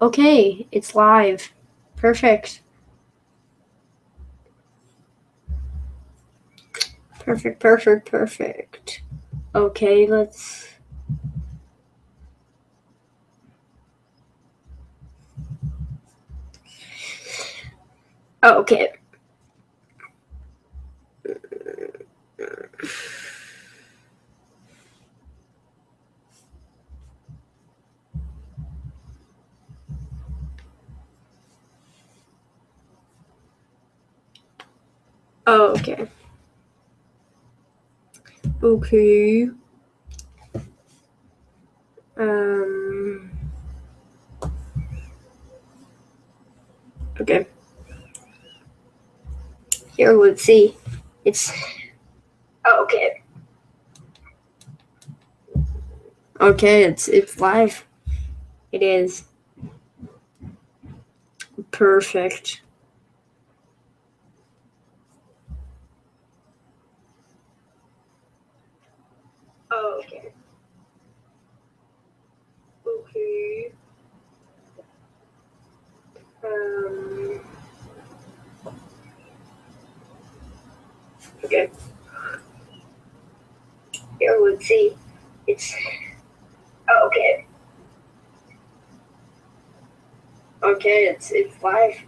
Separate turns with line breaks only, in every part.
Okay, it's live. Perfect. Perfect. Okay, let's... Oh, okay. Oh, okay. Okay. Okay. Here, let's see. It's... Oh, okay. Okay, it's live. It is. Perfect. Oh, okay. Okay. Okay. Here, let's see. It's... Oh, okay. Okay, it's live.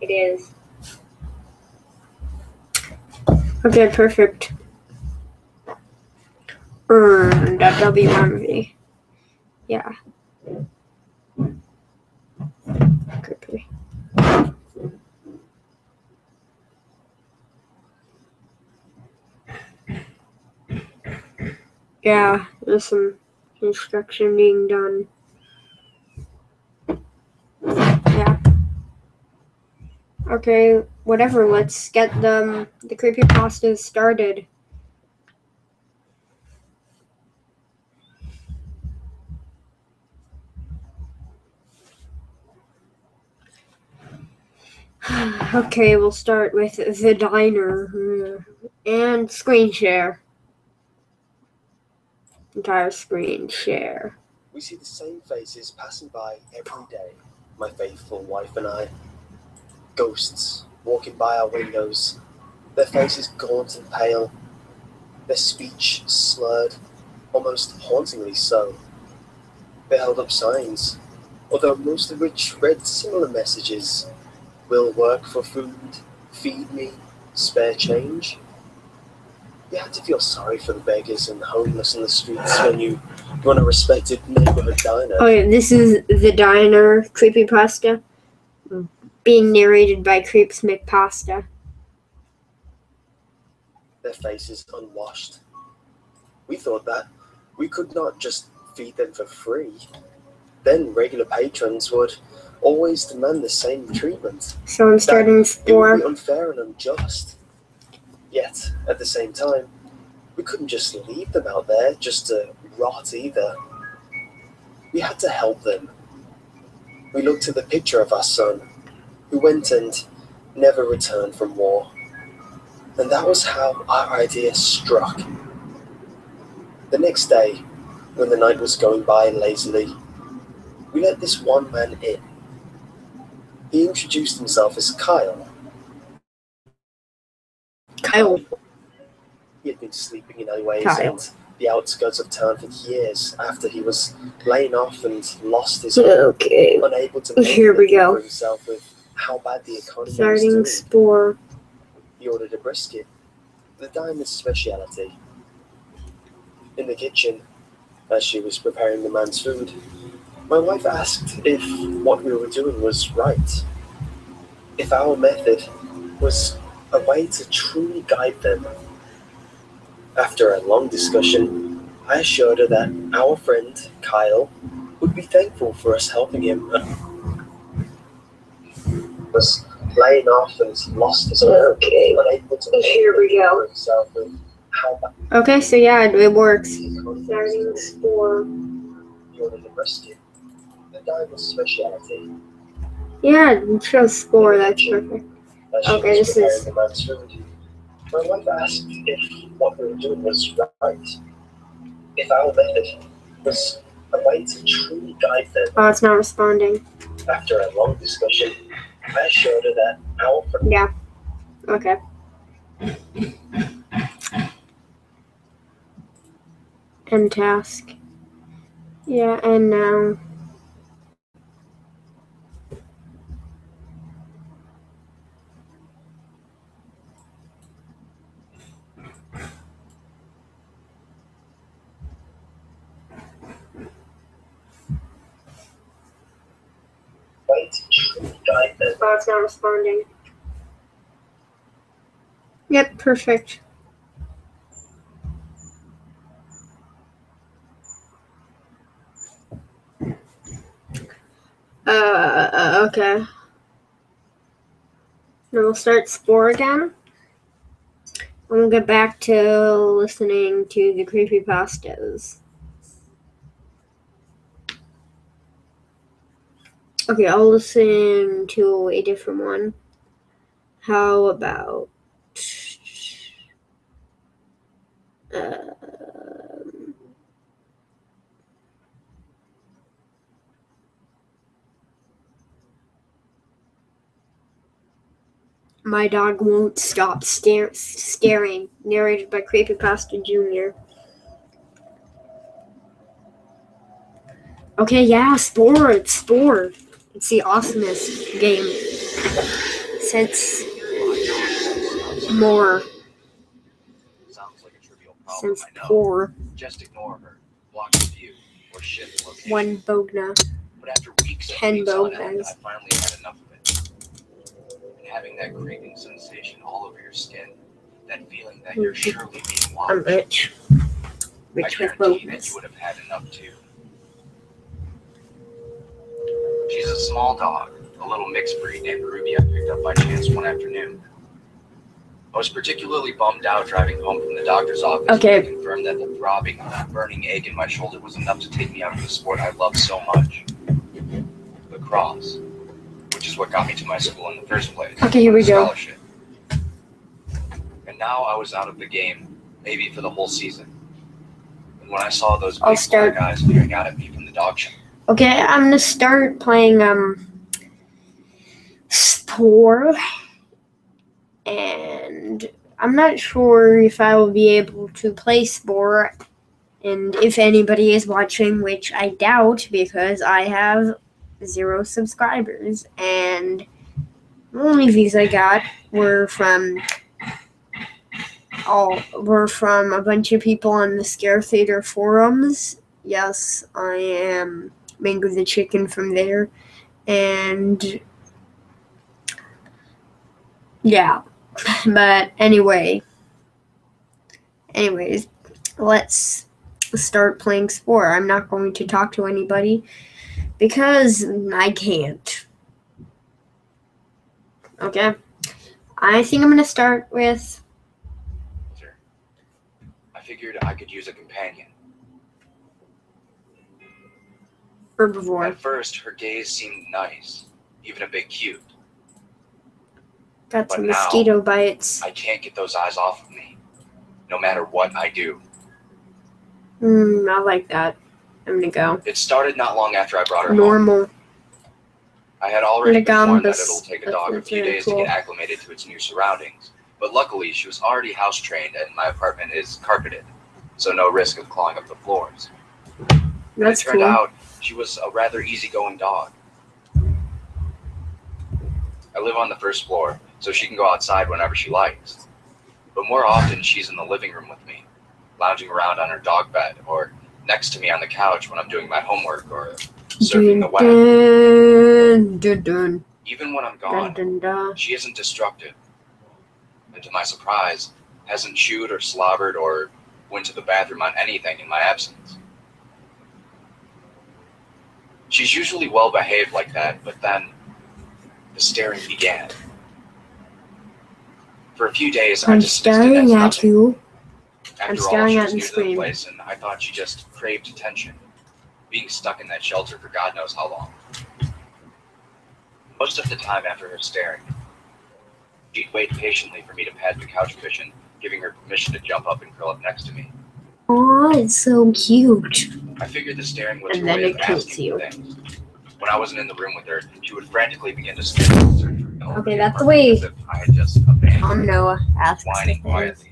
It is. Okay, perfect. That'll be one movie. Yeah. Creepy. Yeah, there's some construction being done. Yeah. Okay, whatever, let's get the creepypastas started. Okay, we'll start with the diner. And screen share. Entire screen share.
We see the same faces passing by every day, my faithful wife and I. Ghosts walking by our windows, their faces gaunt and pale, their speech slurred, almost hauntingly so. They held up signs, although most of which read similar messages. Will work for food, feed me, spare change. You had to feel sorry for the beggars and homeless in the streets when you run a respected neighborhood diner.
Oh yeah, this is the diner creepypasta, being narrated by Creepypasta.
Their faces unwashed. We thought that we could not just feed them for free. Then regular patrons would always demand the same treatment.
So I'm starting Spore.
It would be unfair and unjust. Yet, at the same time, we couldn't just leave them out there just to rot either. We had to help them. We looked at the picture of our son, who went and never returned from war. And that was how our idea struck. The next day, when the night was going by lazily, we let this one man in. He introduced himself as Kyle. He had been sleeping in alleyways and the outskirts of town for years after he was laying off and lost his home, unable to make for himself with how bad the economy was doing.
Starting Spore.
He ordered a brisket, the diner's speciality. In the kitchen, as she was preparing the man's food, my wife asked if what we were doing was right, if our method was a way to truly guide them. After a long discussion, I assured her that our friend, Kyle, would be thankful for us helping him. Was laying off and lost his home, unable to for himself with how bad.
Okay, so yeah, it works. Starting Spore.
He ordered a brisket, the diner's speciality.
Yeah, it shows Spore, that's perfect. Okay, this is...
My wife asked if what we were doing was right, if our method was a way Why to truly guide them.
Oh, it's not responding.
After a long discussion, I assured her that our
Yeah. Okay. End task. Yeah, and now.
Why to truly guide them.
Oh, it's not responding. Yep, perfect. Okay. Then we'll start Spore again. And we'll get back to listening to the creepypastas. Okay, I'll listen to a different one. How about My Dog Won't Stop Staring, narrated by Creepypasta Jr. Okay, yeah, Spore. It's Spore. It's the awesomest game. Since more.
Sounds like a trivial problem,
Since
I know.
poor.
Just ignore her, block the view, or shift location.
One Bogna.
But after weeks and
10
weeks on end,
Bognas.
I finally had enough of it. And having that creeping sensation all over your skin, that feeling that you're surely being watched.
I'm rich.
I
Rich with
guarantee that
Bognas.
you would have had enough too. She's a small dog, a little mixed breed named Ruby I picked up by chance one afternoon. I was particularly bummed out driving home from the doctor's office
Okay.
when I confirmed that the throbbing, burning ache in my shoulder was enough to take me out of the sport I love so much. Lacrosse, which is what got me to my school in the first place.
Okay, here we go.
Scholarship. And now I was out of the game, maybe for the whole season. And when I saw those
I'll
big
start-
black eyes peering out at me from the dog show.
Okay, I'm gonna start playing Spore, and I'm not sure if I will be able to play Spore, and if anybody is watching, which I doubt because I have 0 subscribers, and the only views I got were from a bunch of people on the Scare Theater forums. Yes, I am Mango the Chicken from there. And yeah. But anyways, let's start playing Spore. I'm not going to talk to anybody because I can't. Okay. I think I'm going to start with
I figured I could use a companion.
Herbivore.
At first, her gaze seemed nice, even a bit cute.
Got
But
some
now,
mosquito bites.
I can't get those eyes off of me, no matter what I do.
I like that. I'm going to go.
It started not long after I brought her home.
Normal.
I had already been warned that
Legambus.
it'll take a dog a
That's
few
really
days
cool.
to get acclimated to its new surroundings, but luckily she was already house trained and my apartment is carpeted, so no risk of clawing up the floors.
That's
It turned
cool.
out she was a rather easygoing dog. I live on the first floor, so she can go outside whenever she likes. But more often she's in the living room with me, lounging around on her dog bed, or next to me on the couch when I'm doing my homework or surfing the web.
Dun, dun, dun,
Even when I'm
dun,
gone,
dun, dun.
she isn't destructive. And to my surprise, hasn't chewed or slobbered or went to the bathroom on anything in my absence. She's usually well behaved like that, but then the staring began. For a few days, I
I'm
dismissed it as
staring at
nothing.
you.
After all,
staring
she
at
was
the
new to the
screen.
place, and I thought she just craved attention, being stuck in that shelter for God knows how long. Most of the time after her staring, she'd wait patiently for me to pat the couch cushion, giving her permission to jump up and curl up next to me.
Aw, it's so cute.
I figured the staring was
And
her
then
way
it
of
kills
asking
you.
for things. When I wasn't in the room with her, she would frantically begin to stare and search for
Okay, that's the way
as if I had just abandoned her,
Noah asks for
whining
things.
quietly.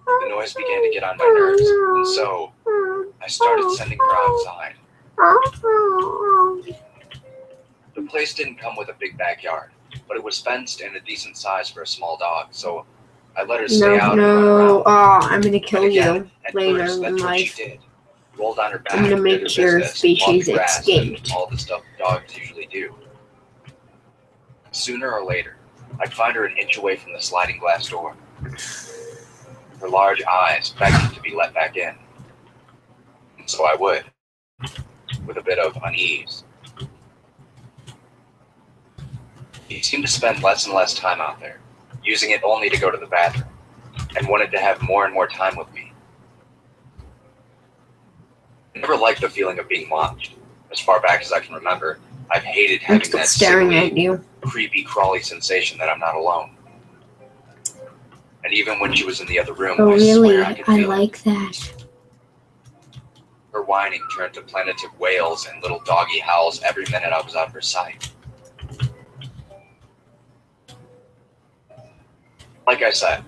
The noise began to get on my nerves, and so I started sending her outside. The place didn't come with a big backyard, but it was fenced and a decent size for a small dog, so I let her stay out and run
No.
around.
Oh, I'm gonna
And
kill
again,
you
at
later
first,
in
that's what
life.
she did. Rolled on her back,
I'm gonna
did
make
her
your
business,
species
pawed the grass,
extinct.
and all the stuff dogs usually do. Sooner or later, I'd find her an inch away from the sliding glass door. Her large eyes begging to be let back in. And so I would, with a bit of unease. She seemed to spend less and less time out there, using it only to go to the bathroom, and wanted to have more and more time with me. I never liked the feeling of being watched. As far back as I can remember, I've hated
I'm
having that
staring at
sickly,
you.
creepy, crawly sensation that I'm not alone. And even when she was in the other room,
Oh,
I
really?
swear I could
I
feel it.
like that.
Her whining turned to plaintive wails and little doggy howls every minute I was out of her sight. Like I said,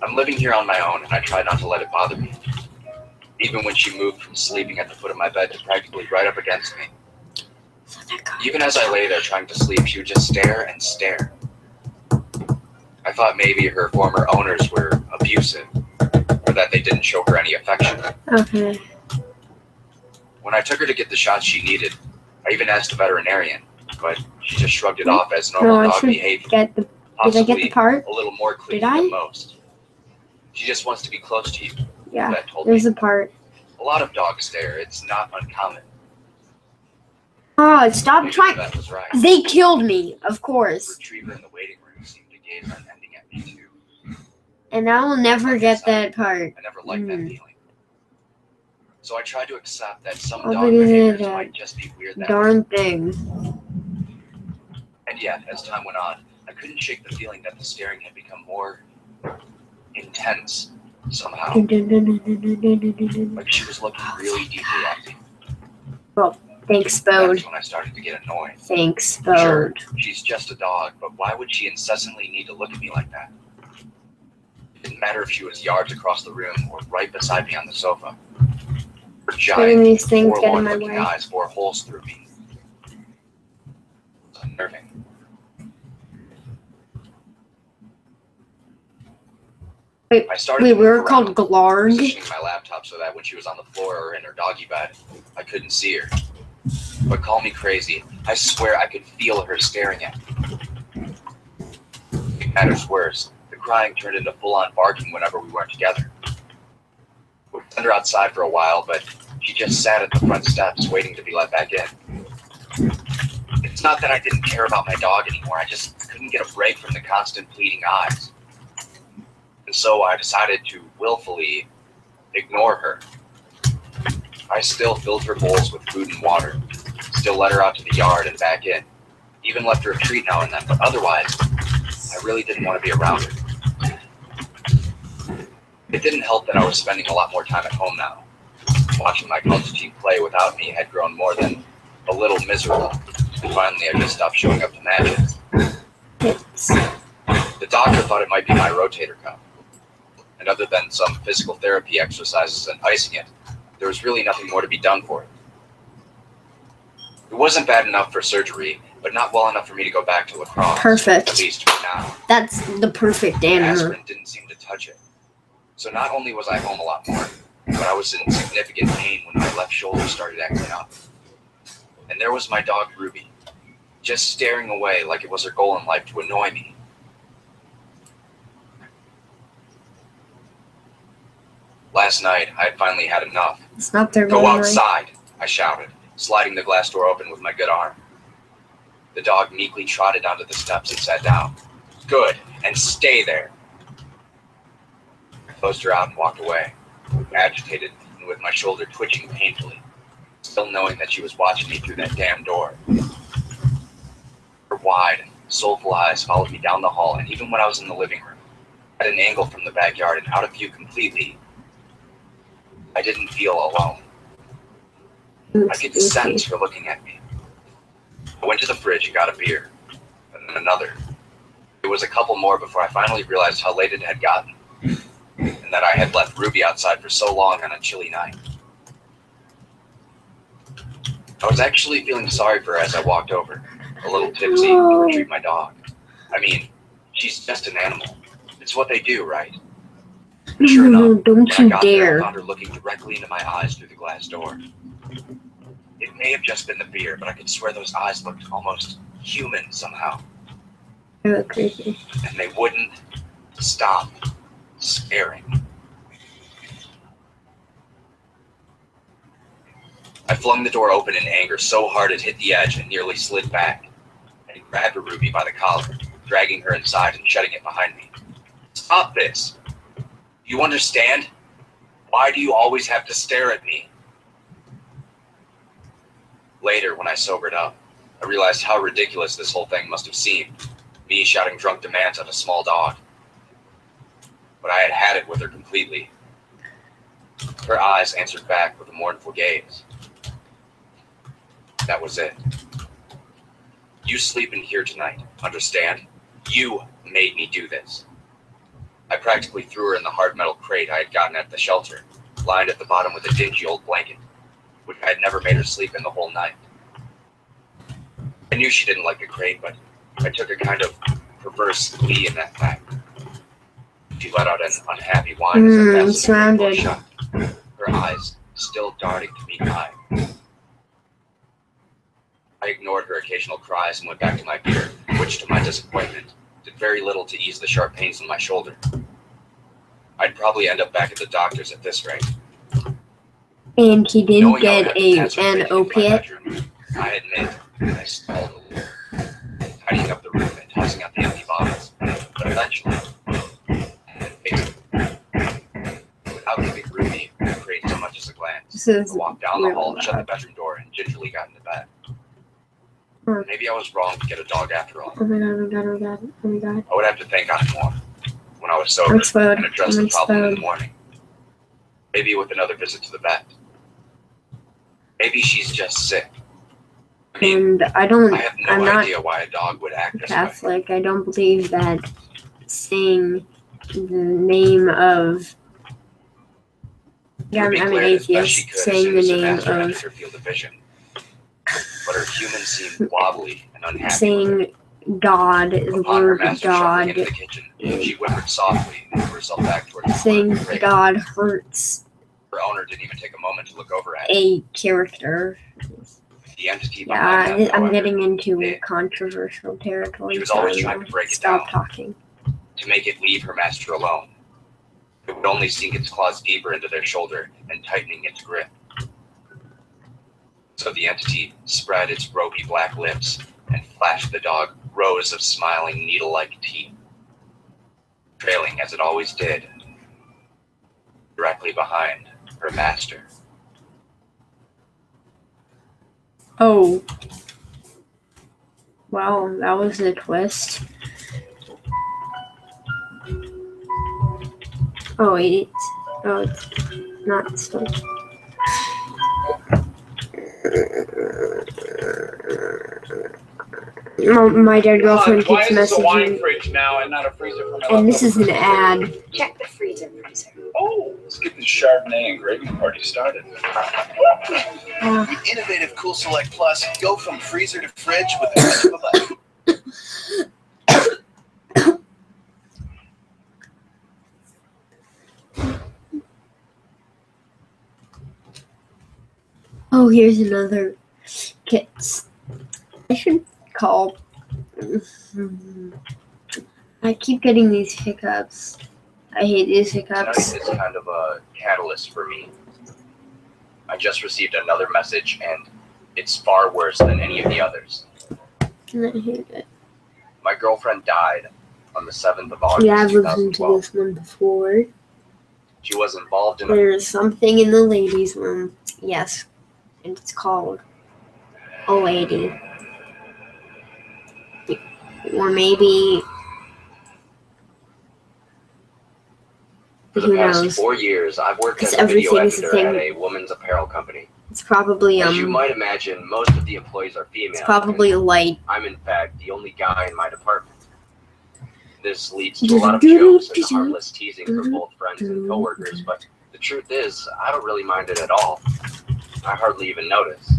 I'm living here on my own, and I try not to let it bother me. Even when she moved from sleeping at the foot of my bed to practically right up against me. Even as I lay there trying to sleep, she would just stare and stare. I thought maybe her former owners were abusive, or that they didn't show her any affection.
Okay.
When I took her to get the shots she needed, I even asked a veterinarian, but she just shrugged it off as normal
No, I
dog
should
behavior.
get the. Did I get the part?
A little more clingy
Did I?
than most. She just wants to be close to you.
Yeah,
Vet told
there's
me.
a part.
A lot of dogs stare. It's not uncommon.
Oh, stop
Maybe
trying.
the vet was right.
They killed me, of
The
course.
retriever in the waiting room seemed to gaze unending at me too.
And I will never get that part.
I never liked that feeling. So I tried to accept that some
Oh,
dog
look at
behaviors
that
might just be weird that way.
darn thing.
And yet, as time went on, I couldn't shake the feeling that the staring had become more intense somehow. Like she was looking really deeply at me.
Thanks, Bode.
That's when I started to get annoyed.
Thanks,
Sure,
Bode.
she's just a dog, but why would she incessantly need to look at me like that? It didn't matter if she was yards across the room or right beside me on the sofa. Her giant,
These things get in my
forlorn-looking
way.
eyes bore holes through me. It was unnerving. I started
Wait,
to
we
move
were called
around,
Glarg?
positioning my laptop so that when she was on the floor or in her doggy bed, I couldn't see her. But call me crazy, I swear I could feel her staring at me. It matters worse. The crying turned into full-on barking whenever we weren't together. We'd send her outside for a while, but she just sat at the front steps waiting to be let back in. It's not that I didn't care about my dog anymore, I just couldn't get a break from the constant pleading eyes. And so I decided to willfully ignore her. I still filled her bowls with food and water, still let her out to the yard and back in, even left her a treat now and then, but otherwise, I really didn't want to be around her. It didn't help that I was spending a lot more time at home now. Watching my college team play without me had grown more than a little miserable, and finally I just stopped showing up to matches. The doctor thought it might be my rotator cuff. And other than some physical therapy exercises and icing it, there was really nothing more to be done for it. It wasn't bad enough for surgery, but not well enough for me to go back to lacrosse.
Perfect.
At least for now.
That's the perfect answer.
Aspirin didn't seem to touch it. So not only was I home a lot more, but I was in significant pain when my left shoulder started acting up. And there was my dog Ruby, just staring away like it was her goal in life to annoy me. Last night, I had finally had enough.
It's not their
Go
memory.
outside, I shouted, sliding the glass door open with my good arm. The dog meekly trotted onto the steps and sat down. Good, and stay there. I closed her out and walked away, agitated and with my shoulder twitching painfully, still knowing that she was watching me through that damn door. Her wide, soulful eyes followed me down the hall, and even when I was in the living room, At an angle from the backyard and out of view completely, I didn't feel alone. I could sense her looking at me. I went to the fridge and got a beer, and then another. It was a couple more before I finally realized how late it had gotten, and that I had left Ruby outside for so long on a chilly night. I was actually feeling sorry for her as I walked over, a little tipsy, to retrieve my dog. I mean, she's just an animal. It's what they do, right? Sure enough,
don't
when I
you
got there,
dare.
I found her looking directly into my eyes through the glass door. It may have just been the beer, but I could swear those eyes looked almost human somehow.
They look creepy.
And they wouldn't stop staring. I flung the door open in anger so hard it hit the edge and nearly slid back. I grabbed Ruby by the collar, dragging her inside and shutting it behind me. Stop this! Do you understand? Why do you always have to stare at me? Later, when I sobered up, I realized how ridiculous this whole thing must have seemed. Me shouting drunk demands at a small dog. But I had had it with her completely. Her eyes answered back with a mournful gaze. That was it. You sleep in here tonight, understand? You made me do this. I practically threw her in the hard metal crate I had gotten at the shelter, lined at the bottom with a dingy old blanket, which I had never made her sleep in the whole night. I knew she didn't like the crate, but I took a kind of perverse glee in that fact. She let out an unhappy whine as I passed the window shut, her eyes still darting to meet mine. I ignored her occasional cries and went back to my beer, which, to my disappointment, did very little to ease the sharp pains in my shoulder. I'd probably end up back at the doctor's at this rate.
And he didn't
Knowing how
get
intense her
an
raging in my
opiate.
bedroom, I admit I stalled a little, tidying up the room and tossing out the empty bottles. But eventually, without giving Ruby the crate so much as a glance,
This is
I walked down the
really
hall and shut the
loud.
bedroom door and gingerly got into bed.
Hmm.
Maybe I was wrong to get a dog after all.
Oh my god, oh my god, oh my god, oh my god.
I would have to thank God more when I was sober
I'm explode.
and address
I'm
the problem in the
explode.
morning. Maybe with another visit to the vet. Maybe she's just sick. I mean,
And I don't,
I have no
I'm not
idea why a dog would act this way.
Catholic. I don't believe that saying the name of. Yeah,
Ruby
I'm an
glared as best she
atheist.
could as
Saying
soon
the
as her
name
master entered
of.
her field of vision. But her human seemed wobbly and unhappy with her.
Saying God, the
Upon her
word
master shuffling into
God.
the kitchen, she whimpered softly and threw herself back towards the
Saying
corner of the crate.
God hurts
Her owner didn't even take a moment to look over at her.
a character.
The entity behind
Yeah,
them,
I'm
however,
getting into
did.
controversial territory.
She was always
so
trying to break it
stop
down.
talking.
To make it leave her master alone. It would only sink its claws deeper into their shoulder and tightening its grip. So the entity spread its ropey black lips and flashed the dog rows of smiling needle-like teeth, trailing as it always did, directly behind her master.
Oh. Well, that was a twist. Oh, wait. Oh, it's not still. My dead girlfriend
Why
keeps
is this a wine
messaging.
fridge now and not a freezer for my
And this is
leftovers?
an ad.
Check the freezer.
Oh, let's get this Chardonnay and gravy party started.
Uh,
Innovative Cool Select Plus, go from freezer to fridge with a click of a button.
oh, here's another kit. I should call. I keep getting these hiccups. I hate these
Tonight
hiccups.
is kind of a catalyst for me. I just received another message, and it's far worse than any of the others.
And I hate it.
My girlfriend died on the 7th of August,
Yeah, I've listened to
2012.
this one before.
She was involved in a
There's something in the ladies' room. Yes. And it's called a lady. Or maybe
For the
Who
past
knows?
4 years, I've worked as
Because
a video
everything is a
editor at
thing.
a woman's apparel company.
It's probably
As you might imagine, most of the employees are female.
it's probably
and
light.
I'm in fact the only guy in my department. This leads to a lot of jokes and harmless teasing from both friends and coworkers, but the truth is, I don't really mind it at all. I hardly even notice.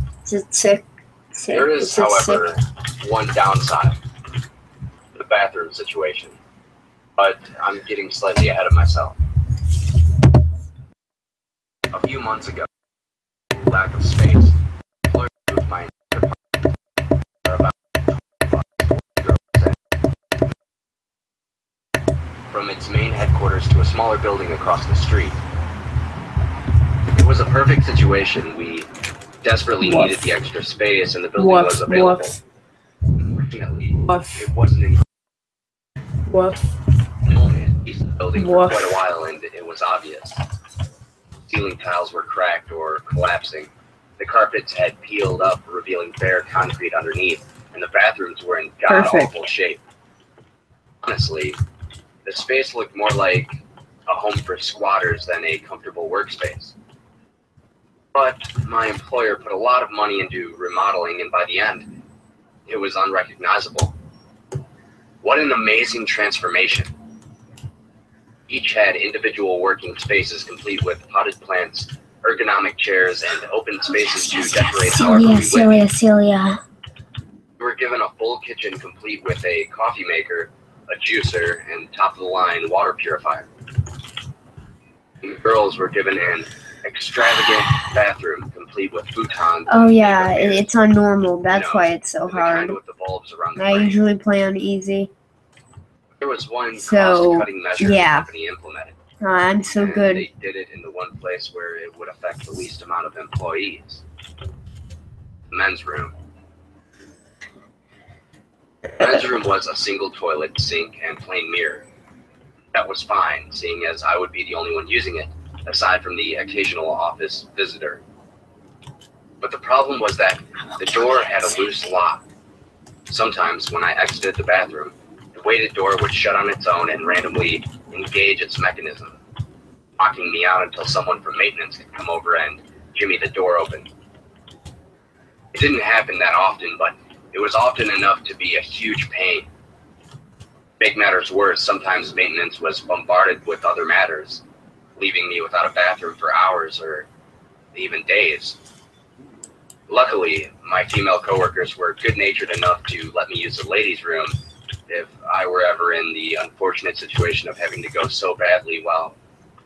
There is, however, one downside. The bathroom situation. But I'm getting slightly ahead of myself. A few months ago, lack of space, moved my apartment about from its main headquarters to a smaller building across the street. It was a perfect situation. We desperately needed the extra space, and the building was available. Unfortunately, it wasn't in the building for quite a while, and it was obvious. Ceiling tiles were cracked or collapsing. The carpets had peeled up, revealing bare concrete underneath, and the bathrooms were in god-awful shape. Honestly, the space looked more like a home for squatters than a comfortable workspace. But my employer put a lot of money into remodeling, and by the end, it was unrecognizable. What an amazing transformation. Each had individual working spaces complete with potted plants, ergonomic chairs, and open spaces to decorate however we wished.
Celia.
We were given a full kitchen complete with a coffee maker, a juicer, and top-of-the-line water purifier. And the girls were given an extravagant bathroom complete with futons.
Oh yeah, it's on normal. That's why it's so hard.
With the bulbs around the
I
frame.
usually play on easy.
There was one cost-cutting measure the company implemented.
I'm so
and
good.
They did it in the one place where it would affect the least amount of employees. The men's room. The men's room was a single toilet, sink, and plain mirror. That was fine, seeing as I would be the only one using it, aside from the occasional office visitor. But the problem was that the door had a loose lock. Sometimes, when I exited the bathroom, the weighted door would shut on its own and randomly engage its mechanism, locking me out until someone from maintenance could come over and jimmy the door open. It didn't happen that often, but it was often enough to be a huge pain. To make matters worse, sometimes maintenance was bombarded with other matters, leaving me without a bathroom for hours or even days. Luckily, my female coworkers were good-natured enough to let me use the ladies' room if I were ever in the unfortunate situation of having to go so badly while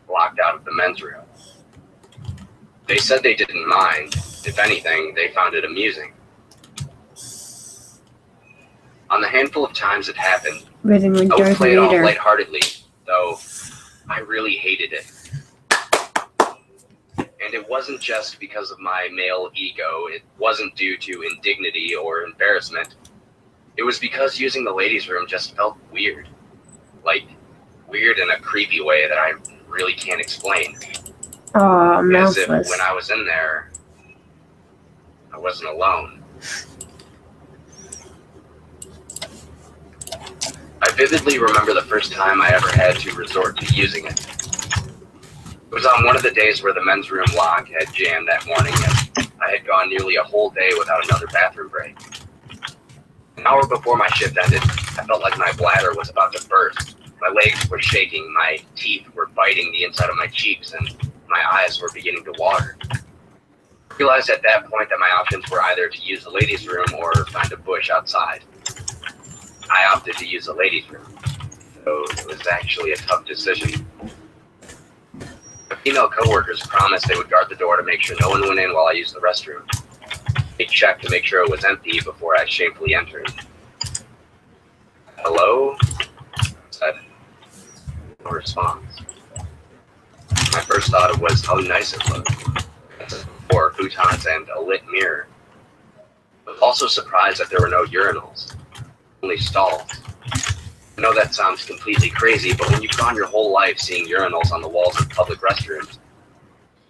locked out of the men's room. They said they didn't mind. If anything, they found it amusing. On the handful of times it happened, I would play it off lightheartedly, though I really hated it. And it wasn't just because of my male ego. It wasn't due to indignity or embarrassment. It was because using the ladies' room just felt weird. Like, weird in a creepy way that I really can't explain. As if when I was in there, I wasn't alone. I vividly remember the first time I ever had to resort to using it. It was on one of the days where the men's room lock had jammed that morning, and I had gone nearly a whole day without another bathroom break. An hour before my shift ended, I felt like my bladder was about to burst. My legs were shaking, my teeth were biting the inside of my cheeks, and my eyes were beginning to water. I realized at that point that my options were either to use the ladies' room or find a bush outside. I opted to use the ladies' room, so it was actually a tough decision. The female coworkers promised they would guard the door to make sure no one went in while I used the restroom. They checked to make sure it was empty before I shamefully entered. "Hello?" I said. No response. My first thought was how nice it looked. Four futons and a lit mirror. I was also surprised that there were no urinals, only stalls. I know that sounds completely crazy, but when you've gone your whole life seeing urinals on the walls of public restrooms,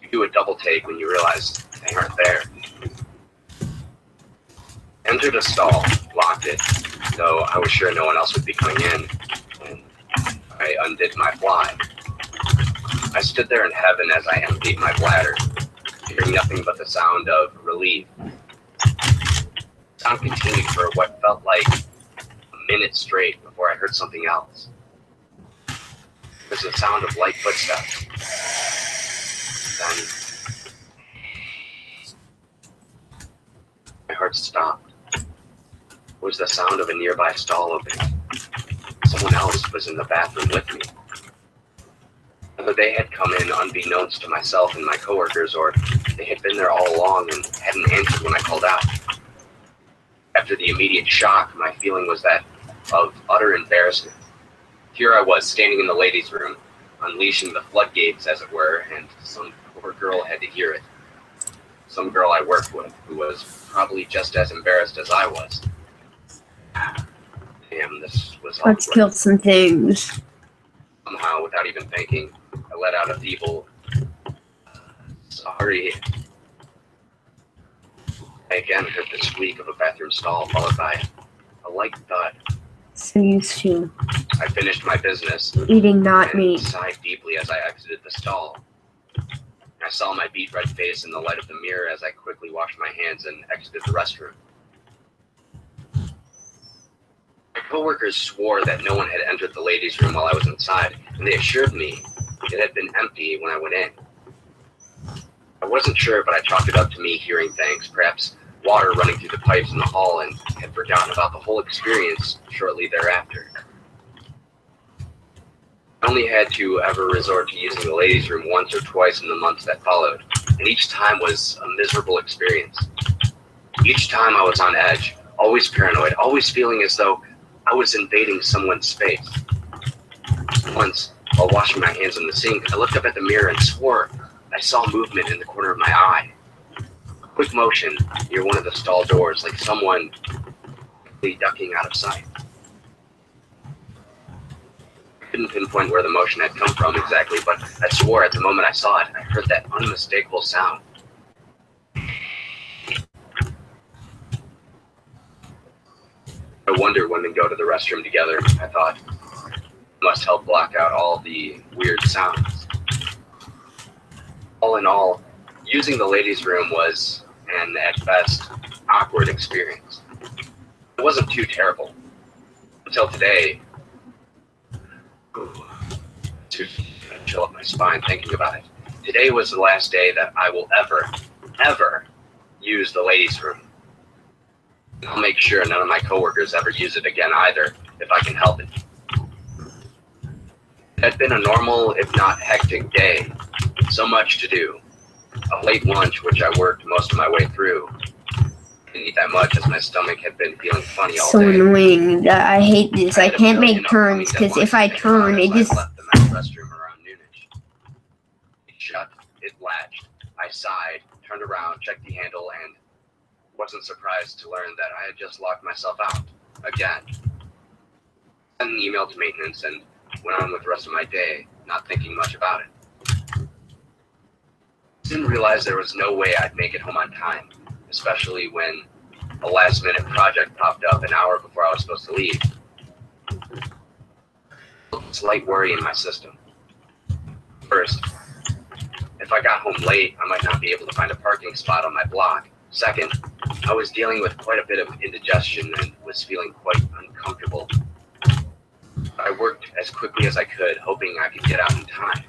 you do a double take when you realize they aren't there. Entered a stall, locked it, though I was sure no one else would be coming in, and I undid my fly.
I stood there in heaven as I emptied my bladder, hearing nothing but the sound of relief. The sound continued for what felt like a minute straight before I heard something else. It was the sound of light footsteps. Then my heart stopped. It was the sound of a nearby stall opening. Someone else was in the bathroom with me. Whether they had come in unbeknownst to myself and my coworkers, or they had been there all along and hadn't answered when I called out. After the immediate shock, my feeling was that of utter embarrassment. Here I was, standing in the ladies' room, unleashing the floodgates, as it were, and some poor girl had to hear it. Some girl I worked with, who was probably just as embarrassed as I was. Damn, this was awkward.
Let's kill some things.
Somehow, without even thinking, I let out a feeble, sorry. I again heard the squeak of a bathroom stall, followed by a light thud.
So used to
I finished my business,
eating not
and
meat.
sighed deeply as I exited the stall. I saw my beet red face in the light of the mirror as I quickly washed my hands and exited the restroom. My coworkers swore that no one had entered the ladies' room while I was inside, and they assured me it had been empty when I went in. I wasn't sure, but I chalked it up to me hearing things, perhaps water running through the pipes in the hall, and had forgotten about the whole experience shortly thereafter. I only had to ever resort to using the ladies' room once or twice in the months that followed, and each time was a miserable experience. Each time I was on edge, always paranoid, always feeling as though I was invading someone's space. Once, while washing my hands in the sink, I looked up at the mirror and swore I saw movement in the corner of my eye. A quick motion near one of the stall doors, like someone quickly ducking out of sight. I couldn't pinpoint where the motion had come from exactly, but I swore at the moment I saw it, I heard that unmistakable sound. No wonder women go to the restroom together, I thought. It must help block out all the weird sounds. All in all, using the ladies' room was an, at best, awkward experience. It wasn't too terrible. Until today, to chill up my spine thinking about it. Today was the last day that I will ever use the ladies' room. I'll make sure none of my coworkers ever use it again either, if I can help it. It had been a normal, if not hectic day. So much to do. A late lunch, which I worked most of my way through. Didn't eat that much as my stomach had been feeling funny all
So
day.
annoying. I hate this. I
had a
can't
million
make turns
upcoming
because if I
deadlines to
turn,
think
it
about as
just.
I left the men's restroom around noonish. It shut, it latched. I sighed, turned around, checked the handle, and wasn't surprised to learn that I had just locked myself out again. Sent an email to maintenance and went on with the rest of my day, not thinking much about it. Soon realized there was no way I'd make it home on time, especially when a last-minute project popped up an hour before I was supposed to leave. Slight worry in my system. First, if I got home late, I might not be able to find a parking spot on my block. Second, I was dealing with quite a bit of indigestion and was feeling quite uncomfortable. I worked as quickly as I could, hoping I could get out in time.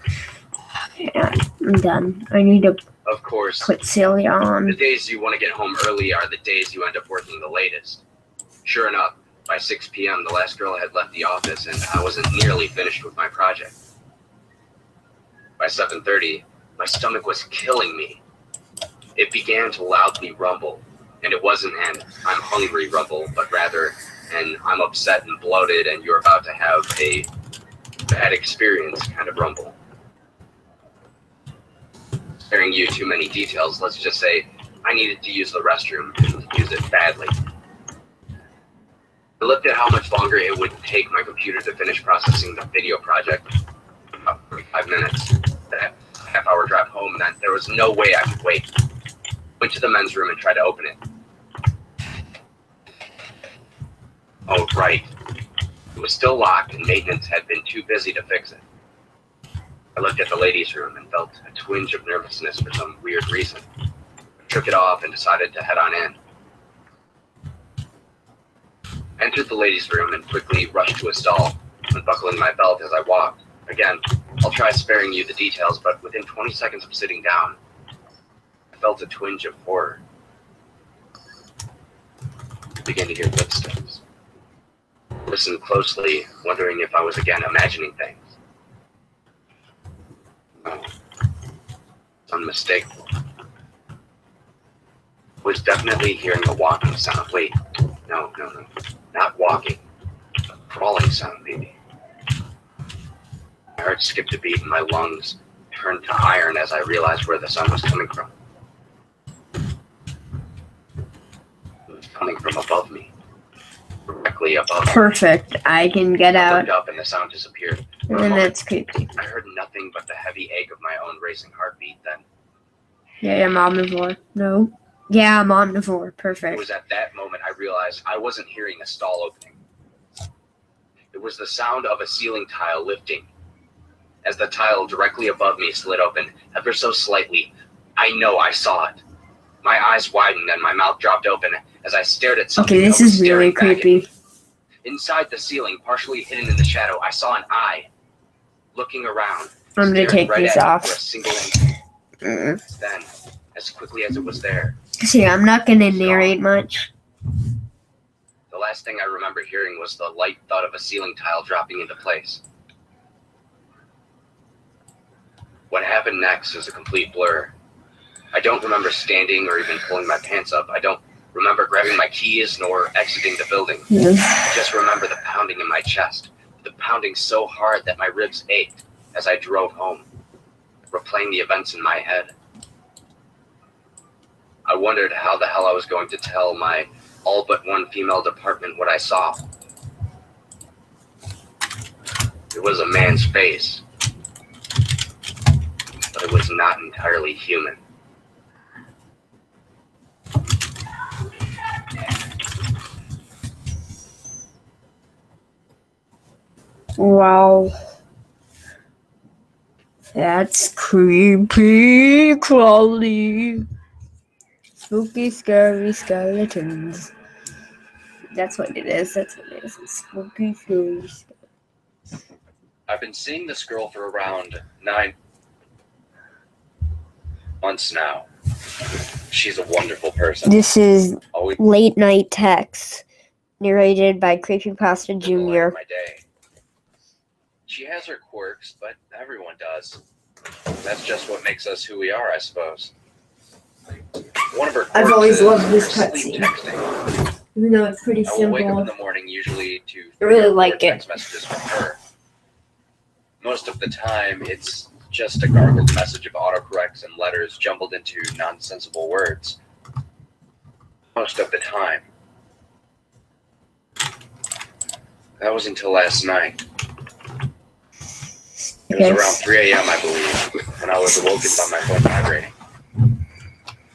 Yeah, I'm done. I need to
Of course,
put Celia on.
the days you want to get home early are the days you end up working the latest. Sure enough, by 6 p.m., the last girl had left the office and I wasn't nearly finished with my project. By 7:30, my stomach was killing me. It began to loudly rumble, and it wasn't an I'm hungry rumble, but rather an I'm upset and bloated and you're about to have a bad experience kind of rumble. Sparing you too many details, let's just say I needed to use the restroom and use it badly. I looked at how much longer it would take my computer to finish processing the video project. About 45 minutes. That half-hour drive home meant there was no way I could wait. Went to the men's room and tried to open it. Oh, right. It was still locked and maintenance had been too busy to fix it. I looked at the ladies' room and felt a twinge of nervousness for some weird reason. I shook it off and decided to head on in. I entered the ladies' room and quickly rushed to a stall, unbuckling my belt as I walked. Again, I'll try sparing you the details, but within 20 seconds of sitting down, I felt a twinge of horror. I began to hear footsteps. I listened closely, wondering if I was again imagining things. No. It's unmistakable. I was definitely hearing a walking sound. Wait, no. Not walking. A crawling sound, maybe. My heart skipped a beat and my lungs turned to iron as I realized where the sound was coming from. It was coming from above me. Directly above me.
Perfect. I can get
I
out.
looked up and the sound disappeared. For a
And
moment,
that's creepy.
I heard nothing but the heavy ache of my own racing heartbeat. Then
Yeah, I'm omnivore. No. Yeah, I'm omnivore.
it
Perfect.
was at that moment I realized I wasn't hearing a stall opening. It was the sound of a ceiling tile lifting. As the tile directly above me slid open, ever so slightly, I know I saw it. My eyes widened and my mouth dropped open as I stared at something.
Okay, this
that was
is really
staring back at
creepy.
me. Inside the ceiling, partially hidden in the shadow, I saw an eye looking around.
I'm gonna
staring
take
right
this
at me
off.
for a single instant.
Mm.
Then, as quickly as it was there,
See, I'm not gonna narrate much.
the last thing I remember hearing was the light thud of a ceiling tile dropping into place. What happened next is a complete blur. I don't remember standing or even pulling my pants up. I don't remember grabbing my keys nor exiting the building. I just remember the pounding in my chest, the pounding so hard that my ribs ached as I drove home, replaying the events in my head. I wondered how the hell I was going to tell my all but one female department what I saw. It was a man's face, but it was not entirely human.
Wow. That's creepy, crawly. Spooky, scary skeletons. That's what it is. That's what it is. It's spooky, scary skeletons.
I've been seeing this girl for around 9 months now. She's a wonderful person.
This is
Always
Late Night Text, narrated by Creepypasta
the light of
Jr.
my day. She has her quirks, but everyone does. That's just what makes us who we are, I suppose. One of her quirks
I've always
is
loved this
sleep
cutscene.
texting.
Even though it's pretty
I will wake up in
simple.
the morning usually to
I really like
record text messages from her. Most of the time, it's just a garbled message of autocorrects and letters jumbled into nonsensical words. Most of the time. That was until last night. It was around 3 a.m., I believe, when I was awoken by my phone vibrating.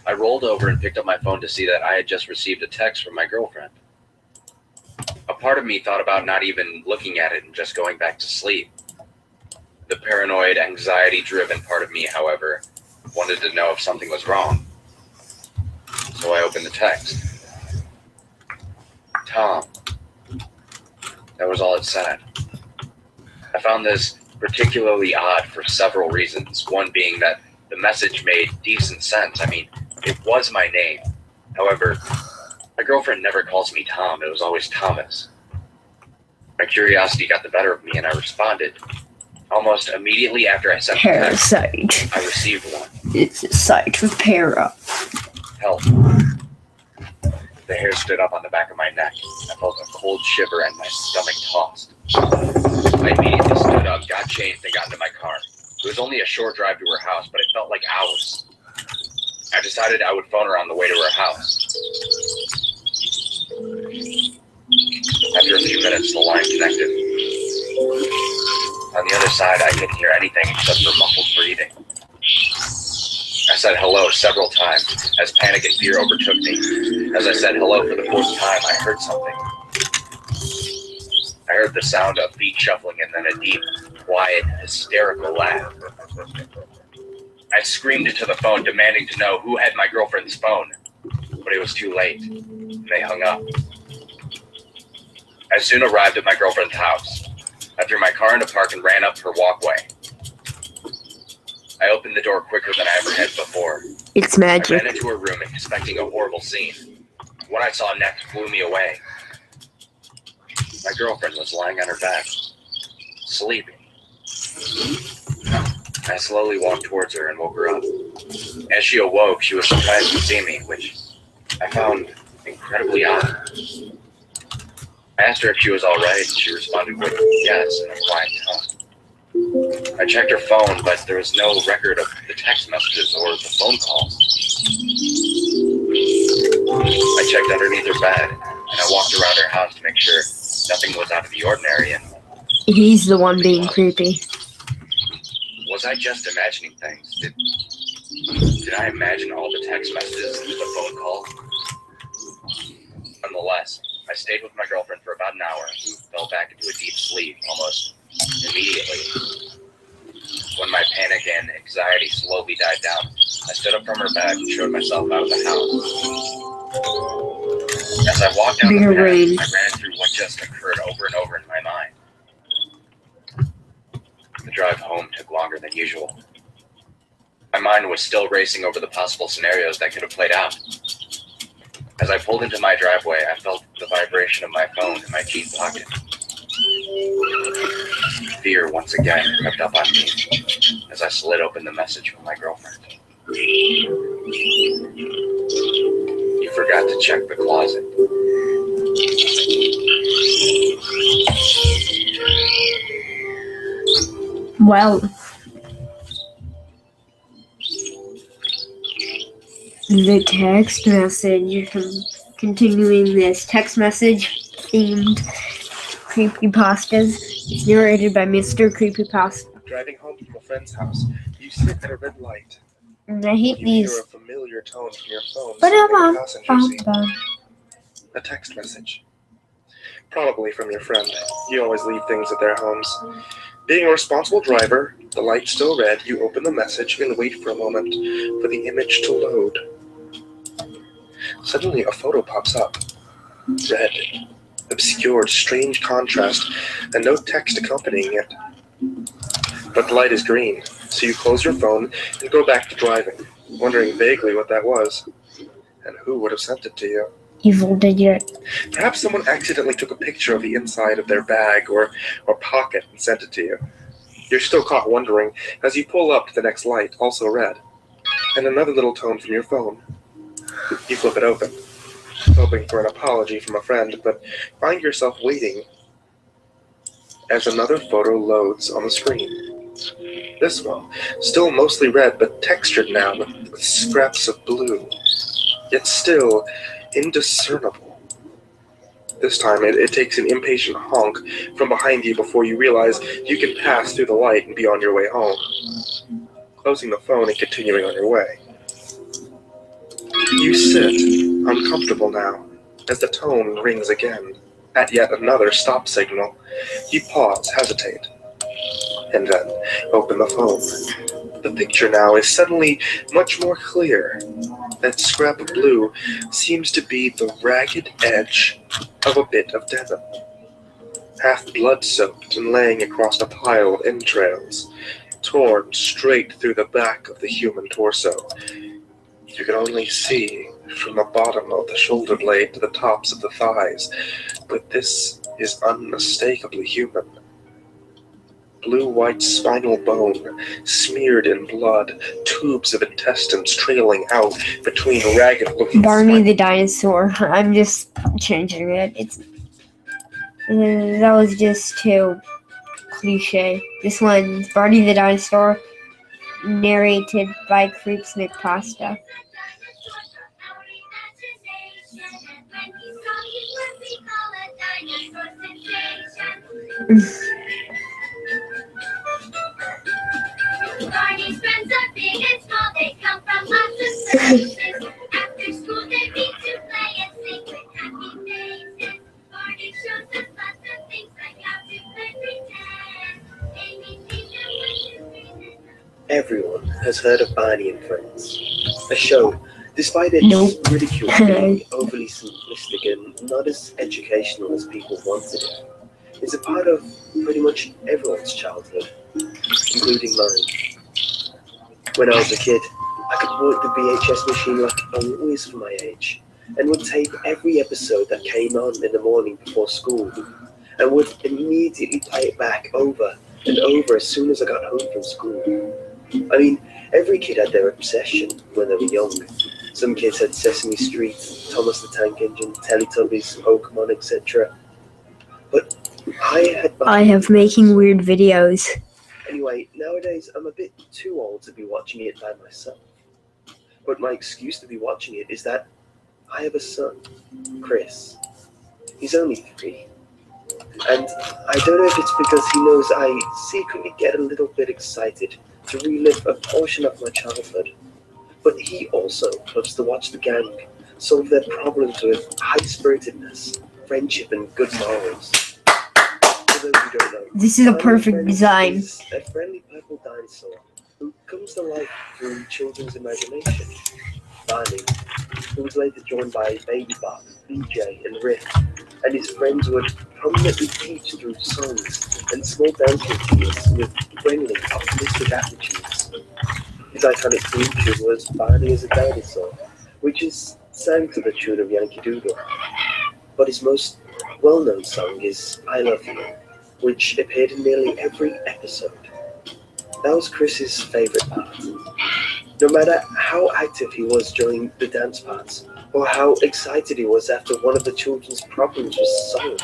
I rolled over and picked up my phone to see that I had just received a text from my girlfriend. A part of me thought about not even looking at it and just going back to sleep. The paranoid, anxiety-driven part of me, however, wanted to know if something was wrong. So I opened the text. Tom. That was all it said. I found this particularly odd for several reasons. One being that the message made decent sense. I mean, it was my name. However, my girlfriend never calls me Tom. It was always Thomas. My curiosity got the better of me and I responded. Almost immediately after I sent the text,
Parasite.
I received one.
It's a site with para.
Help. The hair stood up on the back of my neck. I felt a cold shiver and my stomach tossed. I immediately stood up, got changed, and got into my car. It was only a short drive to her house, but it felt like hours. I decided I would phone her on the way to her house. After a few minutes, the line connected. On the other side, I couldn't hear anything except for muffled breathing. I said hello several times as panic and fear overtook me. As I said hello for the fourth time, I heard something.
I heard the sound of feet shuffling and then a deep, quiet, hysterical laugh. I screamed into the phone, demanding to know who had my girlfriend's phone, but it was too late, and they hung up. I soon arrived at my girlfriend's house. I threw my car into park and ran up her walkway. I opened the door quicker than I ever had before.
It's
I
magic.
ran into her room expecting a horrible scene. What I saw next blew me away. My girlfriend was lying on her bed, sleeping. I slowly walked towards her and woke her up. As she awoke, she was surprised to see me, which I found incredibly odd. I asked her if she was all right, and she responded with yes in a quiet tone. I checked her phone, but there was no record of the text messages or the phone calls. I checked underneath her bed, and I walked around her house to make sure nothing was out of the ordinary. And
He's the one being creepy.
was I just imagining things? Did I imagine all the text messages and the phone calls? Nonetheless, I stayed with my girlfriend for about an hour and fell back into a deep sleep almost immediately. When my panic and anxiety slowly died down, I stood up from her bed and showed myself out of the house. As I walked down the path, I ran through what just occurred over and over in my mind. The drive home took longer than usual. My mind was still racing over the possible scenarios that could have played out. As I pulled into my driveway, I felt the vibration of my phone in my jean pocket. Fear once again crept up on me as I slid open the message from my girlfriend. You forgot to check the closet.
Well, the text message, continuing this text message themed creepypastas, is narrated by Mr. Creepypasta.
Driving home from a friend's house, you sit at a red light.
And I hate
You
these.
hear a familiar tone from your phone in the passenger seat. A text message. Probably from your friend. You always leave things at their homes. Being a responsible driver, the light still red, you open the message and wait for a moment for the image to load. Suddenly a photo pops up. Red. Obscured, strange contrast, and no text accompanying it. But the light is green, so you close your phone and go back to driving, wondering vaguely what that was, and who would have sent it to you.
Evil Digit.
Perhaps someone accidentally took a picture of the inside of their bag or pocket and sent it to you. You're still caught wondering as you pull up to the next light, also red, and another little tone from your phone. You flip it open, hoping for an apology from a friend, but find yourself waiting as another photo loads on the screen. This one, still mostly red, but textured now with scraps of blue, yet still indiscernible. This time, it takes an impatient honk from behind you before you realize you can pass through the light and be on your way home. Closing the phone and continuing on your way. You sit, uncomfortable now, as the tone rings again. At yet another stop signal, you pause, hesitate, and then open the phone. The picture now is suddenly much more clear. That scrap of blue seems to be the ragged edge of a bit of denim, half blood-soaked and laying across a pile of entrails, torn straight through the back of the human torso. You can only see from the bottom of the shoulder blade to the tops of the thighs, but this is unmistakably human. Blue-white spinal bone, smeared in blood, tubes of intestines trailing out between ragged-looking
Barney the dinosaur. I'm just changing it. That was just too cliche. This one's Barney the dinosaur, narrated by Creepypasta.
Barney's friends are big and small, they come from lots of places. After school they meet to play and sing with happy faces. Barney shows us lots of things like
Everyone has heard of Barney and Friends, a show, despite its
Nope.
ridicule being overly simplistic and not as educational as people wanted it, is a part of pretty much everyone's childhood, including mine. When I was a kid, I could work the VHS machine like a whiz for my age, and would tape every episode that came on in the morning before school, and would immediately play it back over and over as soon as I got home from school. I mean, every kid had their obsession when they were young. Some kids had Sesame Street, Thomas the Tank Engine, Teletubbies, Pokemon, etc. But
I have making weird videos.
Anyway, nowadays I'm a bit too old to be watching it by myself. But my excuse to be watching it is that I have a son, Chris. He's only 3. And I don't know if it's because he knows I secretly get a little bit excited to relive a portion of my childhood. But he also loves to watch the gang solve their problems with high-spiritedness, friendship, and good morals. For those who don't know,
This is a
Barney
perfect
Friends
design.
is a friendly purple dinosaur who comes to life through children's imagination. Barney, who was later joined by Baby Bop, BJ, and Rick, and his friends would prominently teach through songs and small dance routines with friendly, optimistic attitudes. His iconic theme tune was Barney as a Dinosaur, which is sang to the tune of Yankee Doodle. But his most well-known song is I Love You, which appeared in nearly every episode. That was Chris's favorite part. No matter how active he was during the dance parts, or how excited he was after one of the children's problems was solved,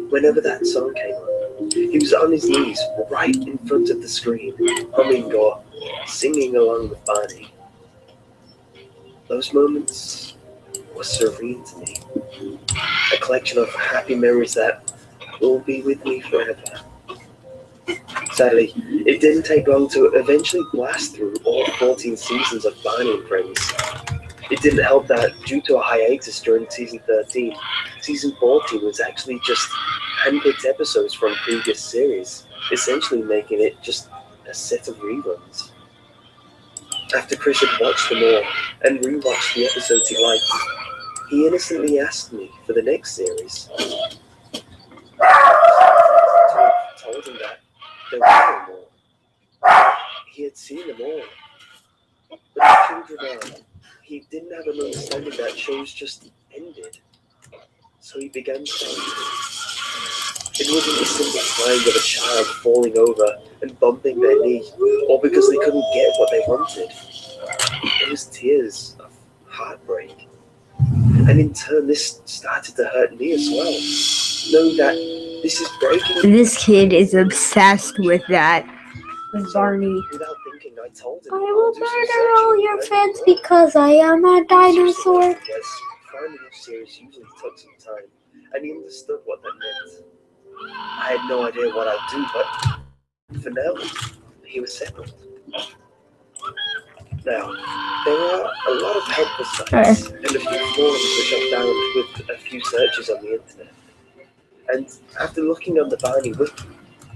whenever that song came on, he was on his knees right in front of the screen, humming or singing along with Barney. Those moments were serene to me, a collection of happy memories that will be with me forever. Sadly, it didn't take long to eventually blast through all 14 seasons of Barney and Friends. It didn't help that, due to a hiatus during season 13, season 14 was actually just handpicked episodes from previous series, essentially making it just a set of reruns. After Chris had watched them all and rewatched the episodes he liked, he innocently asked me for the next series. I told him that there were no more. He had seen them all. But as children are, he didn't have an understanding that shows just ended. So he began crying. It wasn't the simple crying of a child falling over and bumping their knee, or because they couldn't get what they wanted. It was tears of heartbreak. And in turn, this started to hurt me as well. Knowing that this is breaking.
This kid is obsessed with that. With Barney.
Without thinking, I told him
I
I'll
will
do some
murder all
searching
your
and
fans
learn.
because I am a dinosaur.
Yes, finding a series usually took some time, and he understood what that meant. I had no idea what I'd do, but for now, he was settled. Now, there are a lot of helpful sites and a few forums which I found with a few searches on the internet. And after looking on the Barney Wiki,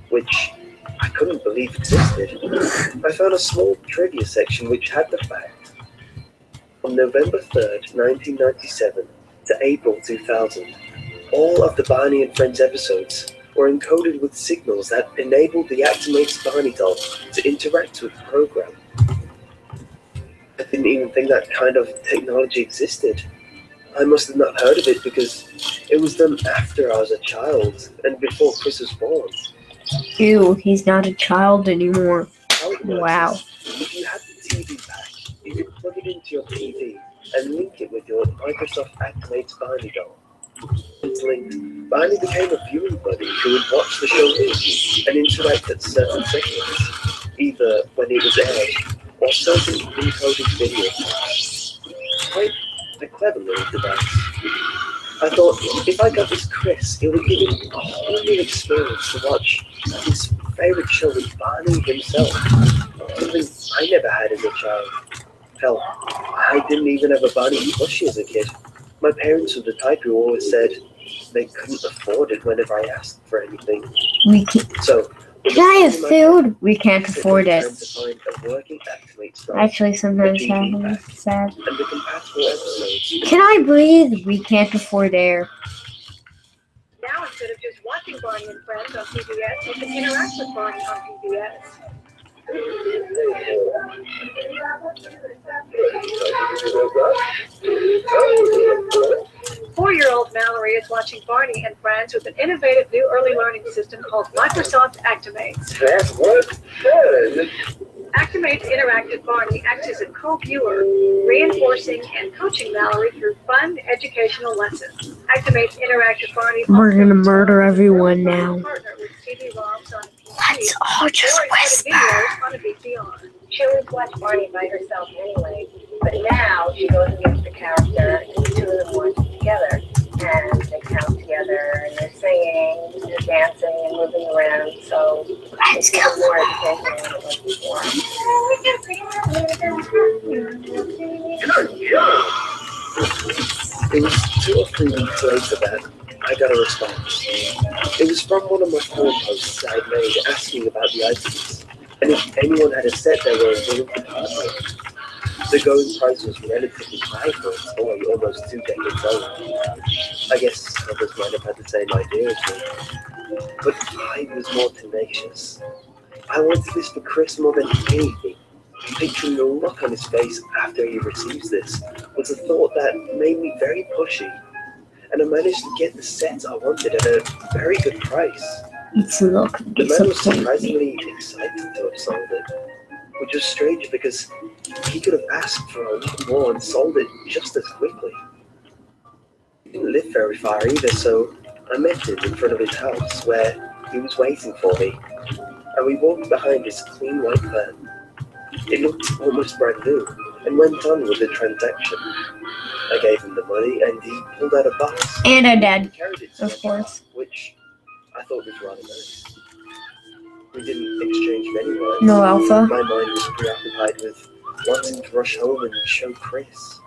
which I couldn't believe existed, I found a small trivia section which had the fact: from November 3rd, 1997 to April 2000, all of the Barney and Friends episodes were encoded with signals that enabled the Actimates Barney doll to interact with the program. I didn't even think that kind of technology existed. I must have not heard of it because it was done after I was a child and before Chris was born.
Ew, he's not a child anymore.
How it works
Wow.
is, if you had the TV pack, you could plug it into your TV and link it with your Microsoft Actimates Barney doll. Once linked, Barney became a viewing buddy who would watch the show with you and interact at certain segments, either when it was aired or certain encoded video files. Quite a clever little device. I thought, if I got this Chris, it would give him a whole new experience to watch his favourite show with Barney himself. Something I never had as a child. Hell, I didn't even have a Barney plushie as a kid. My parents were the type who always said they couldn't afford it whenever I asked for anything. So,
Can I have food? We can't afford it.
To find a working Activate style
Actually, sometimes
a
that
GG
is
pack,
sad.
and the compatible episodes.
Can I breathe? We can't afford air.
Now, instead of just watching Barney and Friends on PBS, you can interact with Barney on PBS. 4-year-old Mallory is watching Barney and Friends with an innovative new early learning system called Microsoft Actimates.
That was good.
Actimates interactive Barney acts as a co-viewer, reinforcing and coaching Mallory through fun educational lessons. Actimates interactive Barney.
We're gonna murder everyone now.
Partner with CD-ROMs on PC.
Let's all just whisper.
Videos on a VCR.
She always watched Barney by herself anyway, but now she goes against the character, and the two of them watch together, and they count together, and they're singing, they're dancing, and moving around, so it's even more educational than it was before.
It was 2 or 3 weeks later that I got a response. It was from one of my forum posts I had made asking about the items, and if anyone had a set they were willing to part with. The going price was relatively high for a toy almost 2 decades old. I guess others might have had the same idea as me, but I was more tenacious. I wanted this for Chris more than anything. Picturing the look on his face after he receives this was a thought that made me very pushy, and I managed to get the set I wanted at a very good price.
It's a look
The man was
disappointing.
surprisingly excited to have sold it, which was strange because he could have asked for a lot more and sold it just as quickly. He didn't live very far either, so I met him in front of his house where he was waiting for me, and we walked behind his clean white van. It looked almost brand new, and went on with the transaction. I gave him the money, and he pulled out a box.
And I did,
He carried it to
of
my
course.
car, which I thought was rather nice. We didn't exchange many words.
No alpha.
My mind was preoccupied with wanting to rush home and show Chris.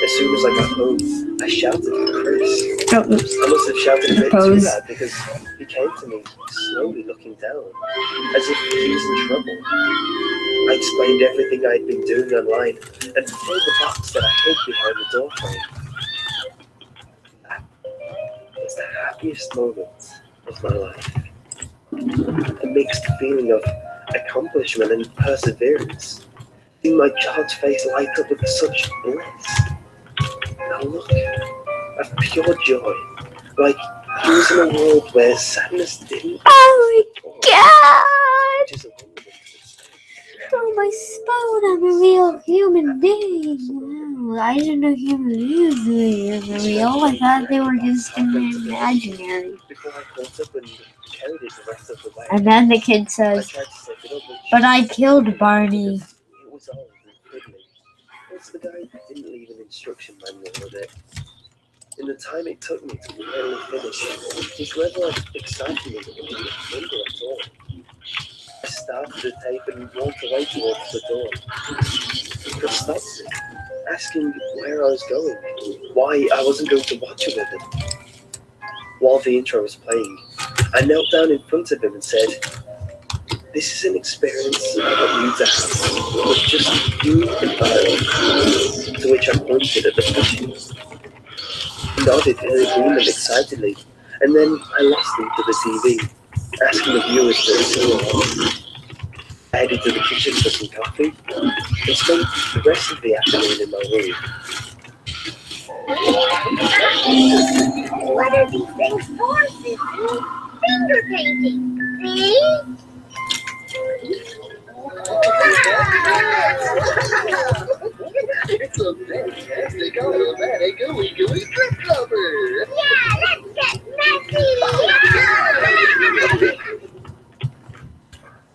As soon as I got home, I shouted at Chris.
Oh, oops.
I must have shouted a bit too
Pose.
loud because he came to me slowly looking down, as if he was in trouble. I explained everything I'd been doing online and pulled the box that I hid behind the door frame. That was the happiest moment of my life. A mixed feeling of accomplishment and perseverance. Seeing my child's face light up with such bliss. A look of pure joy, like he was in a world where sadness didn't.
Oh my god!
Which is a wonderful thing.
Oh my spode, I'm a real human being. Wow, I didn't know human beings were real. I thought they were just imaginary.
Before I caught up and carried it the rest of the way,
And then the kid
I
says,
tried to set it up,
but I killed Barney.
it was old and fiddly. What's the guy who didn't leave an instruction manual with it? In the time it took me to finally finish, his level of excitement didn't remember at all. I started the tape and walked away towards the door. He stopped me, asking where I was going, why I wasn't going to watch it with him. While the intro was playing, I knelt down in front of him and said, "This is an experience I want you to have, with just you and I," to which I pointed at the pictures. He nodded in agreement excitedly, and then I lost him to the TV, asking the viewers to sing along. I headed to the kitchen for some coffee, and spent the rest of the afternoon in my room.
What are these things for, Sissy? Finger painting. See?
It's a fantastic automatic gooey gooey drip cover.
Yeah, let's get messy.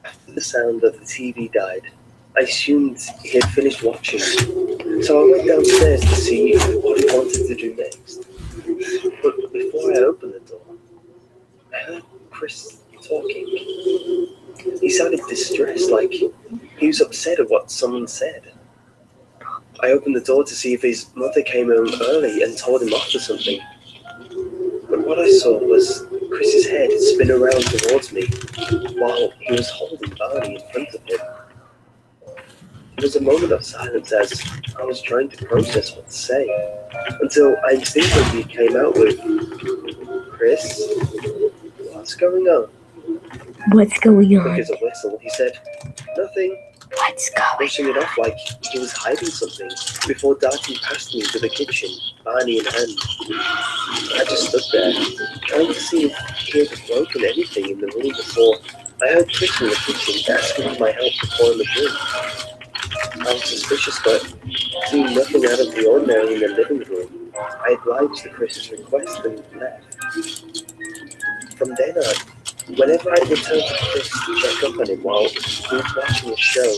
After the sound of the TV died, I assumed he had finished watching, so I went downstairs to see what he wanted to do next. But before I opened the door, I heard Chris talking. He sounded distressed, like he was upset at what someone said. I opened the door to see if his mother came home early and told him off for something. But what I saw was Chris's head spin around towards me while he was holding Barney in front of him. There was a moment of silence as I was trying to process what to say, until I instinctively came out with, "Chris, what's going on?"
What's going on?
Quick as a whistle, he said, "Nothing,"
What's going
brushing it off like he was hiding something before darting past me to the kitchen, Barney in hand. I just stood there, trying to see if he had broken anything in the room before I heard Chris in the kitchen asking for my help to pour him a drink. I was suspicious, but seeing nothing out of the ordinary in the living room, I obliged to Chris's request and left. From then on, whenever I returned to Chris to check up on him while he was watching a show,